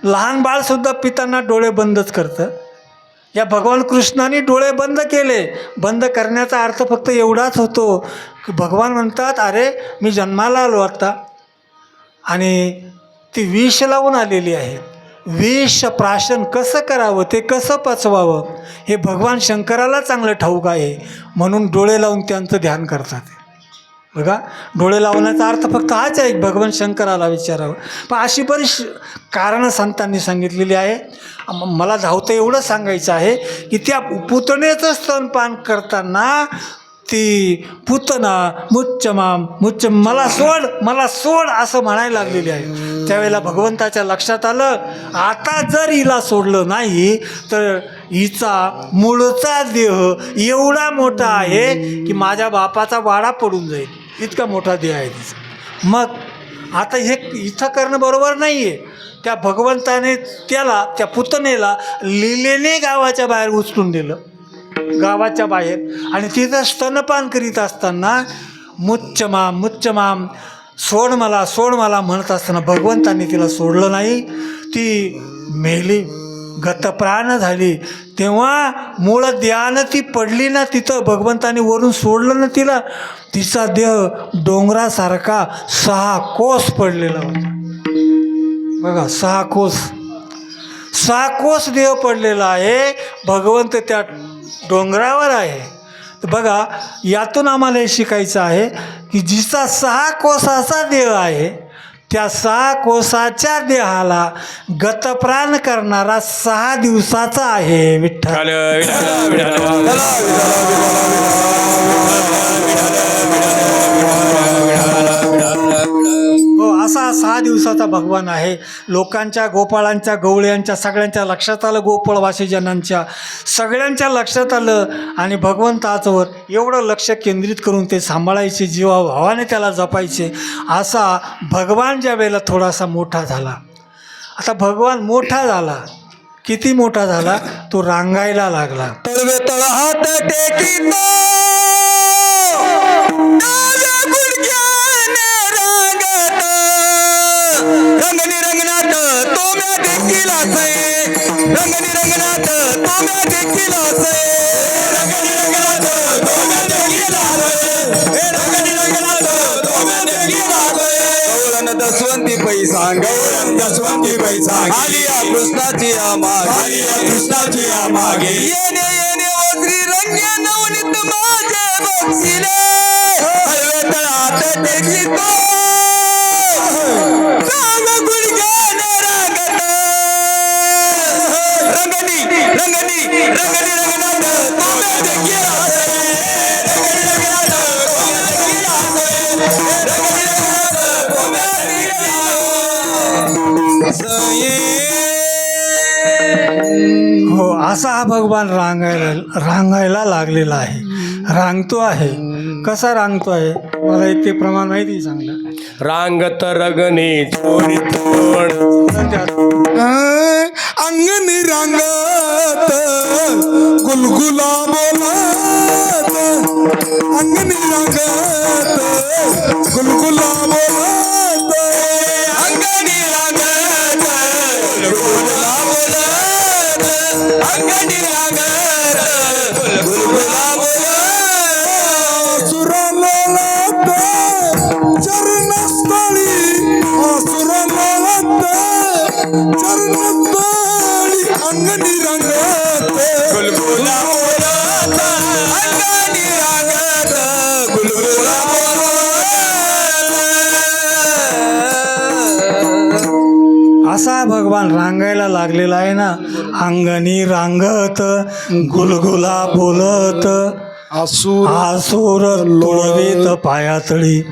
लहान बाळसुद्धा पितांना डोळे बंदच करतं. या भगवान कृष्णाने डोळे बंद केले. बंद करण्याचा अर्थ फक्त एवढाच होतो की भगवान म्हणतात, अरे मी जन्माला आलो आता आणि ती विष लावून आलेली आहे. विष प्राशन कसं करावं, ते कसं पचवावं हे भगवान शंकराला चांगलं ठाऊक आहे. म्हणून डोळे लावून त्यांचं ध्यान करतात. बघा, डोळे लावण्याचा अर्थ फक्त हाच आहे, भगवान शंकराला विचारावं. पण अशी बरीच कारणं संतांनी सांगितलेली आहे. मला धावतं एवढं सांगायचं आहे की त्या पुतणेचं स्तनपान करताना ती पुतना मुच्च मला सोड असं म्हणायला लागलेली आहे. त्यावेळेला भगवंताच्या लक्षात आलं, आता जर हिला सोडलं नाही तर हिचा मूळचा देह एवढा मोठा आहे की माझ्या बापाचा वाडा पडून जाईल, इतका मोठा देह आहे तिचा. मग आता हे इथं करणं बरोबर नाही आहे. त्या भगवंताने त्या पुतनेला लिलेने गावाच्या बाहेर उचलून दिलं, गावाच्या बाहेर. आणि तिथं स्तनपान करीत असताना मुच्चमाम सोड मला म्हणत असताना भगवंतांनी तिला सोडलं नाही. ती मेली, गतप्राण झाली. तेव्हा मूळ देहानं ती पडली ना, तिथं भगवंताने वरून सोडलं ना तिला, तिचा देह डोंगरासारखा 6 कोस पडलेला होता. बघा, 6 कोस देह पडलेला आहे. भगवंत त्या डोंगरावर आहे. तर बघा, यातून आम्हाला हे शिकायचं आहे की जिचा 6 कोसाचा देह आहे त्या 6 कोसाच्या देहाला गतप्राण करणारा 6 दिवसाचा आहे विठ्ठल. हो, असा 6 दिवसाचा भगवान आहे. लोकांच्या, गोपाळांच्या, गवळ्यांच्या सगळ्यांच्या लक्षात आलं, गोपाळवासीजनांच्या सगळ्यांच्या लक्षात आलं. आणि भगवंताच्यावर एवढं लक्ष केंद्रित करून ते सांभाळायचे, जीवाभावाने त्याला जपायचे. असा भगवान ज्या वेळेला थोडासा मोठा झाला. आता भगवान मोठा झाला, किती मोठा झाला, तो रांगायला लागला. तळवे तळ हात टेकीतो, रंगनी रंगनाथ तो म्या देखील असे, रंगणी रंगनात तुम्ही देखील असे रंगणी रंगनात तुम्ही देखील असे रंगणी रंगनात तुम्ही देखील असे गौरन दसवंती पैसा गौरन दसवंती पैसा आली या कृष्णाची मागे कृष्णाची मागे येणे येणे वज्री रंगे नवनीत माझे बक्षिले हलवे तळात देखितो सांग गुडघ्याने रांगत रंगणी रंगणी रंगणी रंगनाथ तुम्ही देखील असे रंगणी रंगनाथ तुम्ही देखील असे रंगणी रंगनाथ तुम्ही देखील असे हो, असा हा भगवान रांगायला लागलेला आहे, रांगतो आहे. कसा रांगतो आहे मला ते प्रमाण माहिती आहे चांगलं. रांगत रगणे चोरी तोड अंगणी रांगत गुलगुला बोलत अंगणी रांगत गुलगुला बोलत अंगणी रांगत गुलगुला बोलत अंगणी रांगत गुलगुला बोलत सुरलोलात चरणस्थळी असुरलोलात चरणस्थळी अंगणी रंगत गुलगुला बोलत अंगणी रंगत गुलगुला बोलत असा भगवान रांगायला लागलेला आहे ना. अंगणी रांगत गुलगुला बोलत आसूर तुळवीत पायातळी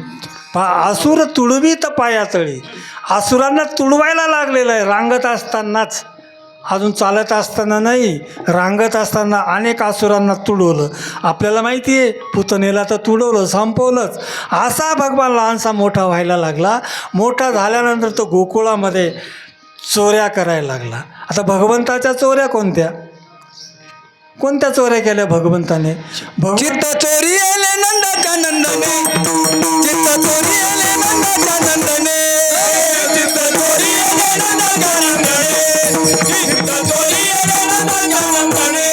आसूर तुळवीत पायातळी. आसुरांना तुडवायला लागलेलं आहे रांगत असतानाच, अजून चालत असताना नाही, रांगत असताना अनेक आसुरांना तुडवलं. आपल्याला माहिती आहे पुतनेला तर तुडवलं, संपवलंच. असा भगवान लहानसा मोठा व्हायला लागला. मोठा झाल्यानंतर तो गोकुळामध्ये चोऱ्या करायला लागला. आता भगवंताच्या चोऱ्या कोणत्या कोणत्या चोऱ्या केल्या भगवंताने? चित्त चोरी आले नंदाच्या नंदने चित्त चोरी आले नंदाच्या नंदने चित्त चोरी आले नंदाच्या नंदने चित्त चोरी आले नंदाच्या नंदने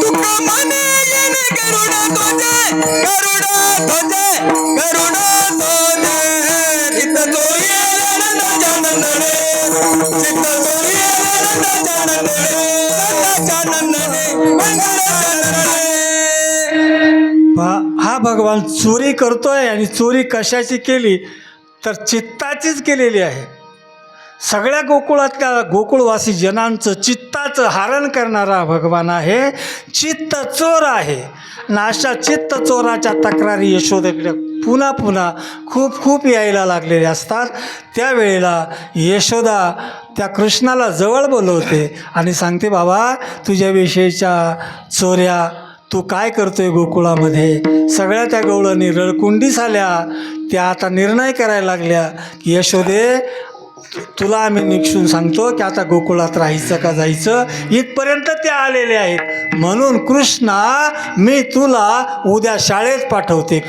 तुका मने येणे गरुडा तुझे गरुडा तुझे गरुडा तुझे चित्त चोरी आले नंदाच्या नंदने चित्त चोरी आले नंदाच्या नंदने नंदाच्या नंदने हा भगवान चोरी करतोय. आणि चोरी कशाची केली तर चित्ताचीच केलेली आहे. सगळ्या गोकुळातल्या गोकुळवासी जनांचं चित्ताचं हरण करणारा भगवान आहे, चित्त चोर आहे. आणि अशा चित्त चोराच्या तक्रारी यशोदेकडे पुन्हा पुन्हा खूप खूप यायला लागलेले असतात. त्यावेळेला यशोदा त्या कृष्णाला जवळ बोलवते आणि सांगते, बाबा तुझ्याविषयीच्या चोऱ्या तू काय करतोय गोकुळामध्ये. सगळ्या त्या गवळणी रडकुंडीस आल्या. त्या आता निर्णय करायला लागल्या की यशोदे तुला आम्ही निक्षून सांगतो की आता गोकुळात राहायचं का जायचं. इथपर्यंत ते आलेले आहेत. म्हणून कृष्णा मी तुला उद्या शाळेत पाठवते.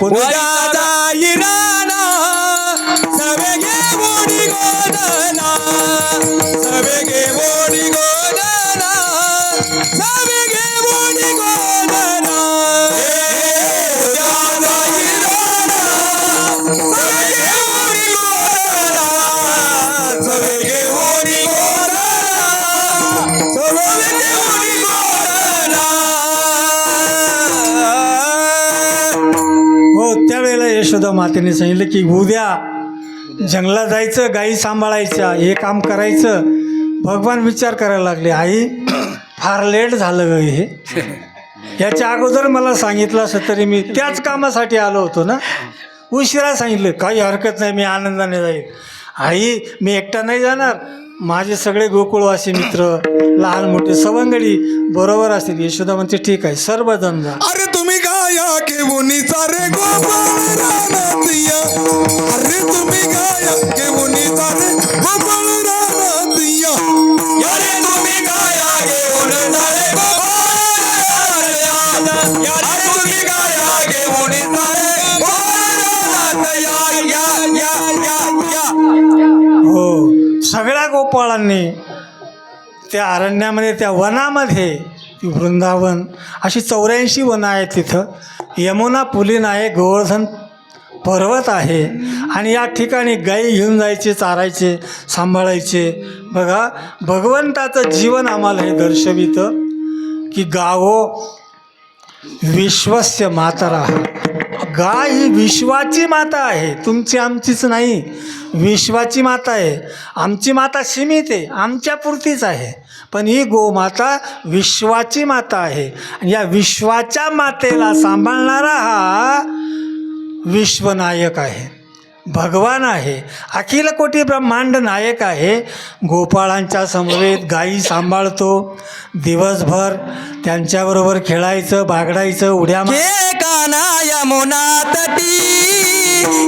त्यावेळेला यशोदा मातेने सांगितलं की उद्या जंगलात जायचं, गायी सांभाळायच्या, हे काम करायचं. भगवान विचार करायला लागले, आई फार लेट झालं ग हे. याच्या अगोदर मला सांगितलं असं तरी मी त्याच कामासाठी आलो होतो ना. उशिरा सांगितलं, काही हरकत नाही, मी आनंदाने जाईल. आई मी एकटा नाही जाणार, माझे सगळे गोकुळवासी मित्र लहान मोठे सवंगडी बरोबर असतील. यशोदा म्हणते ठीक आहे, सर्वजण जा. अरे तुम्ही गाया घेऊन रे गोपाळ रानातिया अरे तुम्ही गाया घेऊन रे गोपाळ रानातिया अरे तुम्ही गाया घेऊन रे गोपाळ रानातिया अरे तुम्ही गाया घेऊन रे गोपाळ रानातिया या हो, सगळ्या गोपाळांनी त्या अरण्यामध्ये त्या वनामध्ये ती वृंदावन अशी 84 वनं आहेत तिथं. यमुना पुलीन आहे, गोवर्धन पर्वत आहे आणि या ठिकाणी गाई घेऊन जायचे, चारायचे, सांभाळायचे. बघा भगवंताचं जीवन आम्हाला हे दर्शवितं की गावो विश्वस्य मातरः. गाय ही विश्वाची माता आहे, तुमची आमचीच नाही, विश्वाची माता आहे. आमची माता सीमित आहे, आमच्यापुरतीच आहे, पण ही गोमाता विश्वाची माता आहे. आणि या विश्वाच्या मातेला सांभाळणारा हा विश्वनायक आहे, भगवान आहे, अखिल कोटी ब्रह्मांड नायक आहे. गोपाळांच्या समवेत गायी सांभाळतो, दिवसभर त्यांच्याबरोबर खेळायचं, बागडायचं, उड्या खेळ काना यमुना तटी,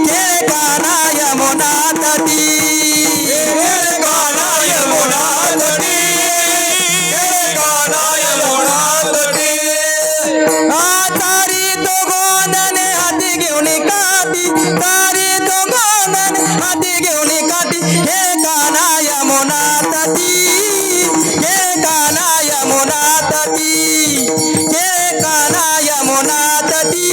खेळ काना यमुना तटी, खेळ काना यमुना तटी, खेळ काना यमुना तटी. तारी तो गोंदने हाती घेऊन काठी, तारी तो गोंदने हाती घेऊन काठी. खेळ काना यमुना तटी, खेळ काना यमुना तटी, खेळ काना यमुना तटी,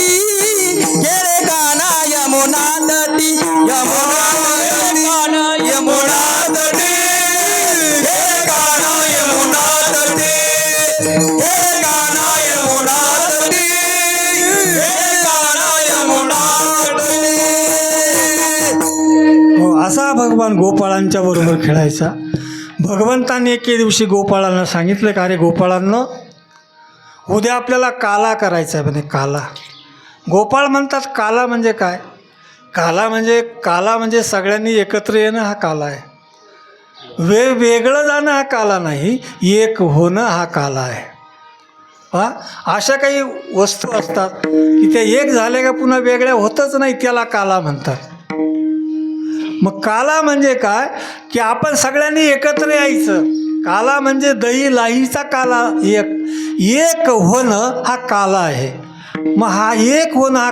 खेळ काना यमुना तटी, यमुना यमुना तटी, खेळ काना यमुना तटी, खेळ काना यमुना तटी, खेळ काना यमुना तटी. हो, असा भगवान गोपाळांच्या बरोबर खेळायचा. भगवंतांनी एके दिवशी गोपाळांना सांगितलं का रे गोपाळांनो, उद्या आपल्याला काला करायचा आहे म्हणे. काला. गोपाळ म्हणतात काला म्हणजे काय? काला म्हणजे सगळ्यांनी एकत्र येणं हा काला आहे. वेगवेगळं जाणं हा काला नाही, एक होणं हा काला आहे. हा, अशा काही वस्तू असतात की त्या एक झाल्या का पुन्हा वेगळ्या होतच नाही, त्याला काला म्हणतात. मग काला म्हणजे काय की आपण सगळ्यांनी एकत्र यायचं. काला म्हणजे दही लाहीचा काला, एक होणं हा काला आहे. मग हा एक होणं हा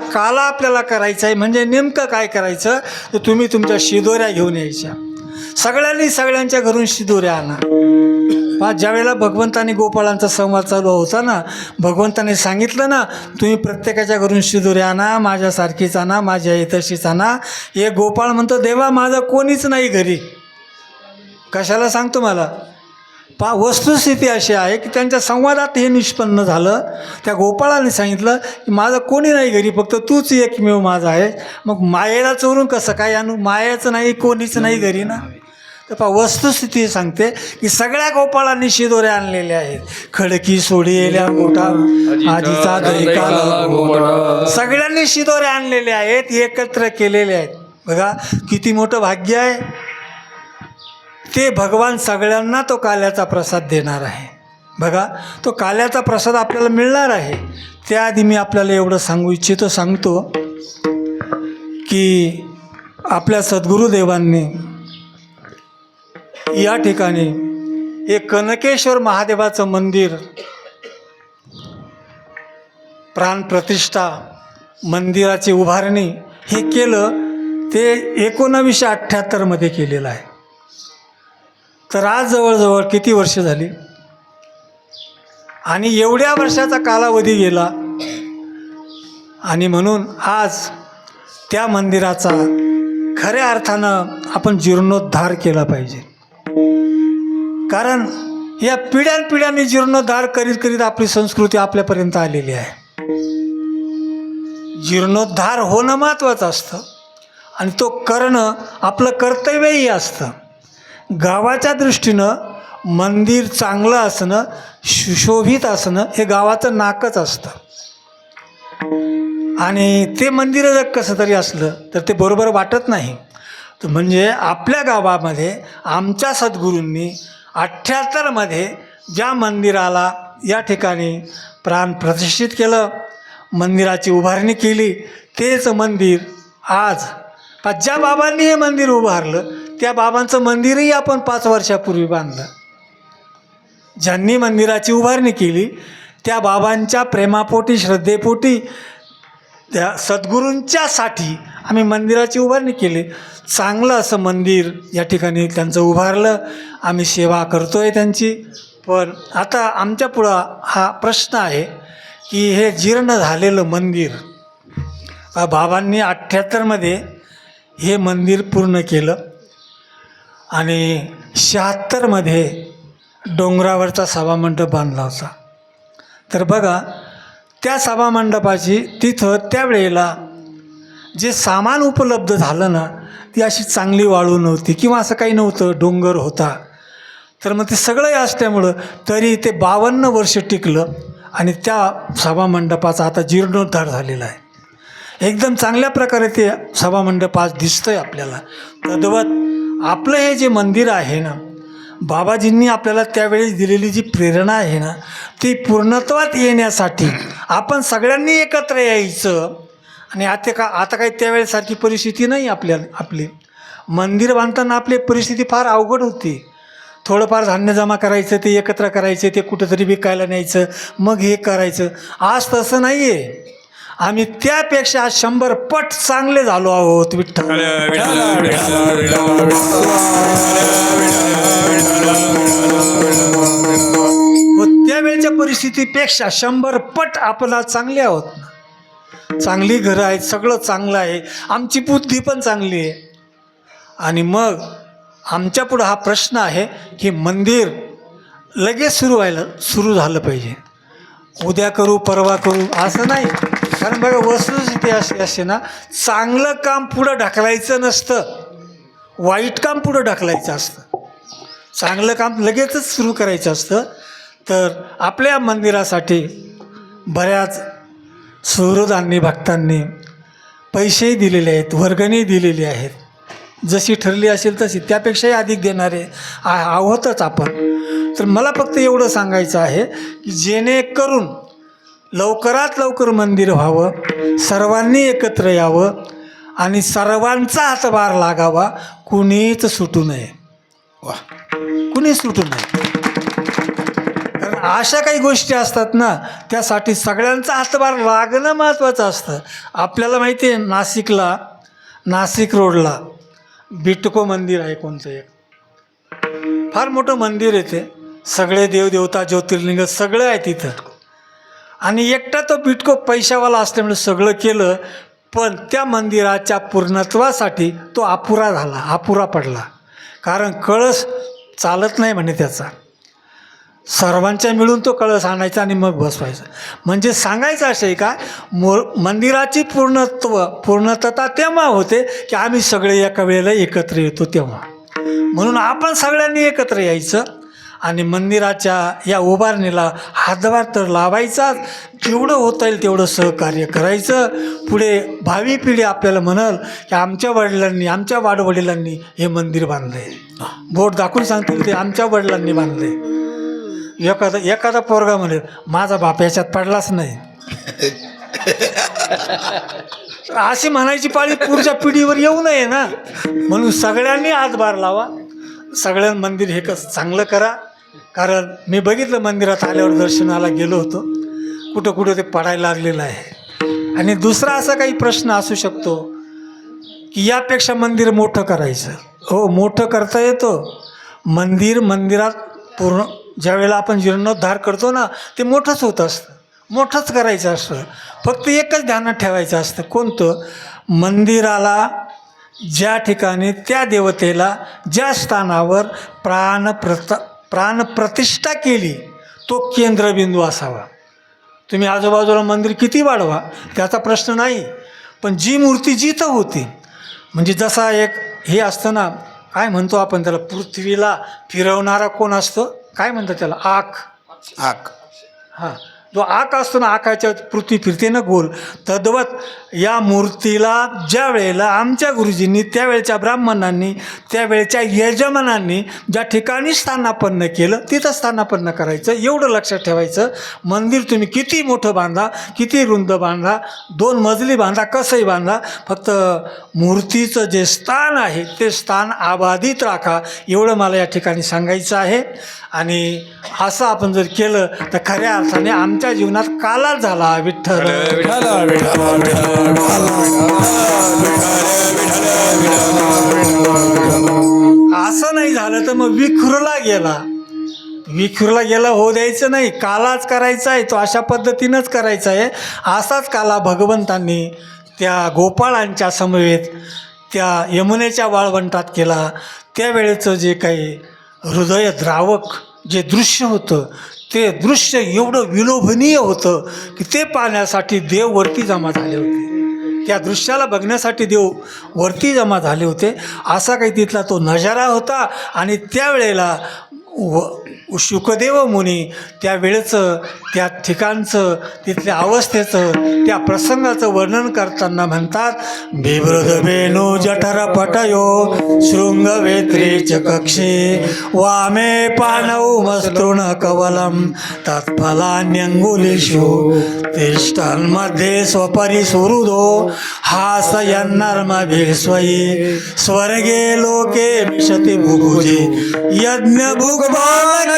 काला आपल्याला करायचा आहे. म्हणजे नेमकं काय करायचं तर तुम्ही तुमच्या शिदोऱ्या घेऊन यायच्या, सगळ्यांनी सगळ्यांच्या घरून शिदोऱ्या आणा. पहा, ज्यावेळेला भगवंतानी गोपाळांचा संवाद चालू होता ना, भगवंताने सांगितलं ना तुम्ही प्रत्येकाच्या घरून शिदोऱ्या आणा, माझ्यासारखीच आणा, माझ्या तशीच आणा. एक गोपाळ म्हणतो देवा माझं कोणीच नाही घरी. कशाला सांगतो मला? पहा, वस्तुस्थिती अशी आहे की त्यांच्या संवादात हे निष्पन्न झालं. त्या गोपाळाने सांगितलं की माझं कोणी नाही घरी, फक्त तूच एकमेव माझा आहे. मग मायेला चोरून कसं काय आणू? मायाचं नाही, कोणीच नाही घरी ना. तर पहा, वस्तुस्थिती सांगते की सगळ्या गोपाळांनी शिदोऱ्या आणलेल्या आहेत. खडकी सोडील्या मोठा आजीचा दैकाला, सगळ्यांनी शिदोऱ्या आणलेल्या आहेत, एकत्र केलेल्या आहेत. बघा किती मोठं भाग्य आहे. ते भगवान सगळ्यांना तो काल्याचा प्रसाद देणार आहे. बघा तो काल्याचा प्रसाद आपल्याला मिळणार आहे. त्याआधी मी आपल्याला एवढं सांगतो की आपल्या सद्गुरुदेवांनी या ठिकाणी एक कनकेश्वर महादेवाचं मंदिर, प्राणप्रतिष्ठा, मंदिराची उभारणी हे केलं. ते 1978 केलेलं आहे. तर आज जवळजवळ किती वर्ष झाली आणि एवढ्या वर्षाचा कालावधी गेला. आणि म्हणून आज त्या मंदिराचा खऱ्या अर्थानं आपण जीर्णोद्धार केला पाहिजे. कारण या पिढ्यानपिढ्यांनी जीर्णोद्धार करीत करीत आपली संस्कृती आपल्यापर्यंत आलेली आहे. जीर्णोद्धार होणं महत्त्वाचं असतं आणि तो करणं आपलं कर्तव्यही असतं. गावाच्या दृष्टीनं मंदिर चांगलं असणं, सुशोभित असणं हे गावाचं नाकच असतं. आणि ते मंदिर जर कसं तरी असलं तर ते बरोबर वाटत नाही. तर म्हणजे आपल्या गावामध्ये आमच्या सद्गुरूंनी 78 ज्या मंदिराला या ठिकाणी प्राण प्रतिष्ठित केलं, मंदिराची उभारणी केली, तेच मंदिर आज ज्या बाबांनी हे मंदिर उभारलं त्या बाबांचं मंदिरही आपण 5 वर्षापूर्वी बांधलं. ज्यांनी मंदिराची उभारणी केली त्या बाबांच्या प्रेमापोटी, श्रद्धेपोटी त्या सद्गुरूंच्यासाठी आम्ही मंदिराची उभारणी केली. चांगलं असं मंदिर या ठिकाणी त्यांचं उभारलं. आम्ही सेवा करतो आहे त्यांची. पण आता आमच्या पुढं हा प्रश्न आहे की हे जीर्ण झालेलं मंदिर बाबांनी 78मध्ये हे मंदिर पूर्ण केलं आणि 76मध्ये डोंगरावरचा सभामंडप बांधला होता. तर बघा त्या सभामंडपाची तिथं त्यावेळेला जे सामान उपलब्ध झालं ना ती अशी चांगली वाळू नव्हती किंवा असं काही नव्हतं, डोंगर होता. तर मग ते सगळं असल्यामुळं तरी ते 52 वर्ष टिकलं आणि त्या सभामंडपाचा आता जीर्णोद्धार झालेला आहे. एकदम चांगल्या प्रकारे ते सभामंडप आज दिसतं आहे आपल्याला. तद्वत आपलं हे जे मंदिर आहे ना, बाबाजींनी आपल्याला त्यावेळेस दिलेली जी प्रेरणा आहे ना ती पूर्णत्वात येण्यासाठी आपण सगळ्यांनी एकत्र यायचं. आणि आता काही त्यावेळेसारखी परिस्थिती नाही आपली. मंदिर बांधताना आपली परिस्थिती फार अवघड होती. थोडंफार धान्य जमा करायचं, ते एकत्र करायचं, ते कुठंतरी विकायला न्यायचं, मग हे करायचं. आज तसं नाही आहे. आम्ही त्यापेक्षा 100 पट चांगले झालो आहोत. विठ्ठल त्यावेळच्या परिस्थितीपेक्षा 100 पट आपण चांगले आहोत. चांगली घरं आहेत, सगळं चांगलं आहे, आमची बुद्धी पण चांगली आहे. आणि मग आमच्या पुढं हा प्रश्न आहे की मंदिर लगेच सुरू झालं पाहिजे. उद्या करू परवा करू असं नाही. कारण बघा वस्तुस्थिती अशी असते ना, चांगलं काम पुढं ढकलायचं नसतं, वाईट काम पुढं ढकलायचं असतं. चांगलं काम लगेचच सुरू करायचं असतं. तर आपल्या मंदिरासाठी बऱ्याच सुहृदांनी भक्तांनी पैसेही दिलेले आहेत, वर्गणी दिलेली आहेत. जशी ठरली असेल तशी, त्यापेक्षाही अधिक देणारे आहोतच आपण. तर मला फक्त एवढं सांगायचं आहे की जेणेकरून लवकरात लवकर मंदिर व्हावं, सर्वांनी एकत्र यावं आणि सर्वांचा हातभार लागावा, कुणीच सुटू नये. कुणी सुटू नये. कारण अशा काही गोष्टी असतात ना, त्यासाठी सगळ्यांचा हातभार लागणं महत्त्वाचं असतं. आपल्याला माहिती आहे नाशिक रोडला बिटको मंदिर आहे कोणतं एक, फार मोठं मंदिर आहे ते. सगळे देवदेवता ज्योतिर्लिंग सगळं आहे तिथं. आणि एकटा तो बिटको पैशावाला असल्यामुळे सगळं केलं, पण त्या मंदिराच्या पूर्णत्वासाठी तो अपुरा पडला. कारण कळस चालत नाही म्हणे त्याचा. सर्वांच्या मिळून तो कळस आणायचा आणि मग बसवायचा. म्हणजे सांगायचं असं आहे का, मंदिराची पूर्णतता तेव्हा होते की आम्ही सगळे एका वेळेला एकत्र येतो तेव्हा. म्हणून आपण सगळ्यांनी एकत्र यायचं आणि मंदिराच्या या उभारणीला हातभार तर लावायचाच, जेवढं होता येईल तेवढं सहकार्य करायचं. पुढे भावी पिढी आपल्याला म्हणाल की आमच्या वडिलांनी, आमच्या वाडवडिलांनी हे मंदिर बांधलं आहे. बोट दाखवून सांगतील ते आमच्या वडिलांनी बांधलं आहे. एखादा पोरगा म्हणेल माझा बाप याच्यात पडलाच नाही. अशी म्हणायची पाळी पुढच्या पिढीवर येऊ नये ना. म्हणून सगळ्यांनी हातभार लावा, सगळ्यांनी मंदिर हे चांगलं करा. कारण मी बघितलं मंदिरात आल्यावर, दर्शनाला गेलो होतो, कुठं ते पडायला लागलेलं आहे. आणि दुसरा असा काही प्रश्न असू शकतो की यापेक्षा मंदिर मोठं करायचं. हो, मोठं करता येतं. मंदिरात पूर्ण ज्यावेळेला आपण जीर्णोद्धार करतो ना, ते मोठंच होत असतं, मोठंच करायचं असतं. फक्त एकच ध्यानात ठेवायचं असतं. कोणतं? मंदिराला ज्या ठिकाणी, त्या देवतेला ज्या स्थानावर प्राणप्रतिष्ठा केली तो केंद्रबिंदू असावा. तुम्ही आजूबाजूला मंदिर किती वाढवा त्याचा प्रश्न नाही, पण जी मूर्ती जिथं होती, म्हणजे जसा एक हे असतं ना, काय म्हणतो आपण त्याला, पृथ्वीला फिरवणारा कोण असतो, काय म्हणतात त्याला, आक. हां, जो आक असतो ना, आकाच्या पृथ्वी फिरते ना गोल. तद्वत या मूर्तीला ज्या वेळेला आमच्या गुरुजींनी, त्यावेळच्या ब्राह्मणांनी, त्यावेळच्या यजमानांनी ज्या ठिकाणी स्थानापन्न केलं तिथं स्थानापन्न करायचं. एवढं लक्षात ठेवायचं. मंदिर तुम्ही किती मोठं बांधा, किती रुंद बांधा, 2 मजली बांधा, कसंही बांधा, फक्त मूर्तीचं जे स्थान आहे ते स्थान अबाधित राखा, एवढं मला या ठिकाणी सांगायचं आहे. आणि असं आपण जर केलं तर खऱ्या अर्थाने आमच्या जीवनात कालाच झाला विठ्ठल. असं नाही झालं तर मग विखुरला गेला होऊ द्यायचं नाही. कालाच करायचा आहे तो, अशा पद्धतीनंच करायचा आहे. असाच काला भगवंतांनी त्या गोपाळांच्या समवेत त्या यमुनेच्या वाळवंटात केला. त्यावेळेचं जे काही हृदयद्रावक जे दृश्य होतं ते दृश्य एवढं विलोभनीय होतं की ते पाहण्यासाठी देव वरती जमा झाले होते. त्या दृश्याला बघण्यासाठी देव वरती जमा झाले होते. असा काही तिथला तो नजारा होता. आणि त्यावेळेला शुकदेव मुनी त्यावेळेचं त्या ठिकाणचं तिथल्या अवस्थेचं त्या प्रसंगाचं वर्णन करताना म्हणतात, बिभ्रद बेणू जठर पटयो शृंगवेत्रीच कक्षे वामे पाणौ मस्तृण कवलम तत्फलान्यंगुलिषु तिष्ठन्मध्ये स्वपरि सुहृदो हासयन्नर्मभिर्स्वयि स्वर्गे लोके विशति भुभुजे यज्ञ भुगभान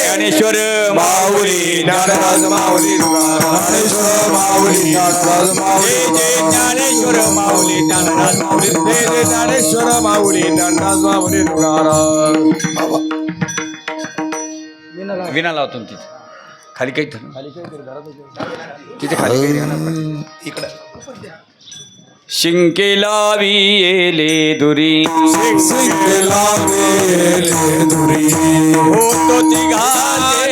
ज्ञानेश्वर माऊली ज्ञानराज माऊली ज्ञानेश्वर माऊली ज्ञानराज माऊली ज्ञानेश्वर माऊली ज्ञानराज माऊली ज्ञानेश्वर माऊली ज्ञानराज माऊली विना लावतो तिथे खाली काही तिथे खाली इकडं शिंके लावी येले दुरी होतो तिघाचे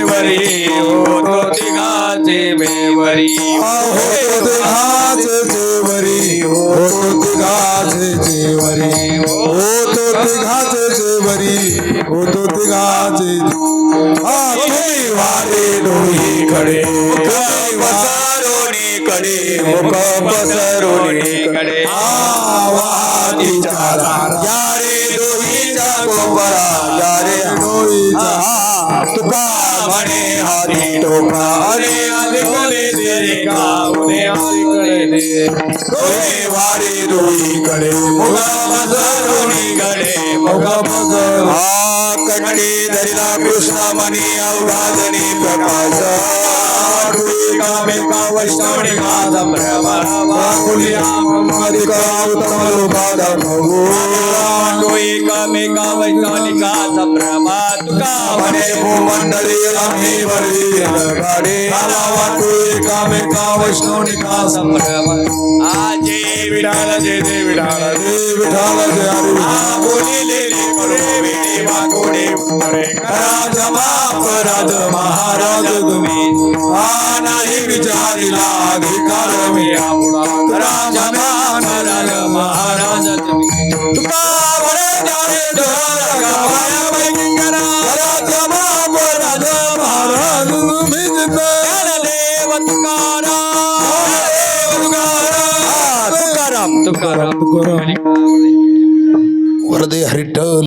मेवरी होतो तिघाचे मेवरी होतो तिघाचे जेवरी होतो तिघाचे जेवरी होतो तिघाचे वारे डोईकडे कडे मुख पसरोणीकडे आवाजीचा यारे डोईचा गोबरा यारे डोईचा तुका म्हणे हाती टोपा अरे आदिकडे दे का उने आदिकडे दे डोळे वारे डोईकडे मुख पसरोणीकडे मुख पसर कडे धरिला कृष्णमणी अवघादनी प्रकाश कामेका वैष्णवनिका संभ्रमकुलिया ब्रह्मदिका उत्तमलोकादा भगो कामेका वैष्णवनिका संभ्रम तुका म्हणे भूमंडली आम्ही वरी गाडे कामेका वैष्णवनिका संभ्रम आजे विठाल जय जय विठाल जय विठाल जय हरी बोलिले करो विठी मागोडे उत्तरे राज महाराज तुम्ही नाही विचारिला अधिकार मी आवडा राजा महाराज तुम्ही तुका वरे जाणे गावाया बैकिंगरा राजा महाराज तुम्ही देव तुकाराम वरदे हरिठल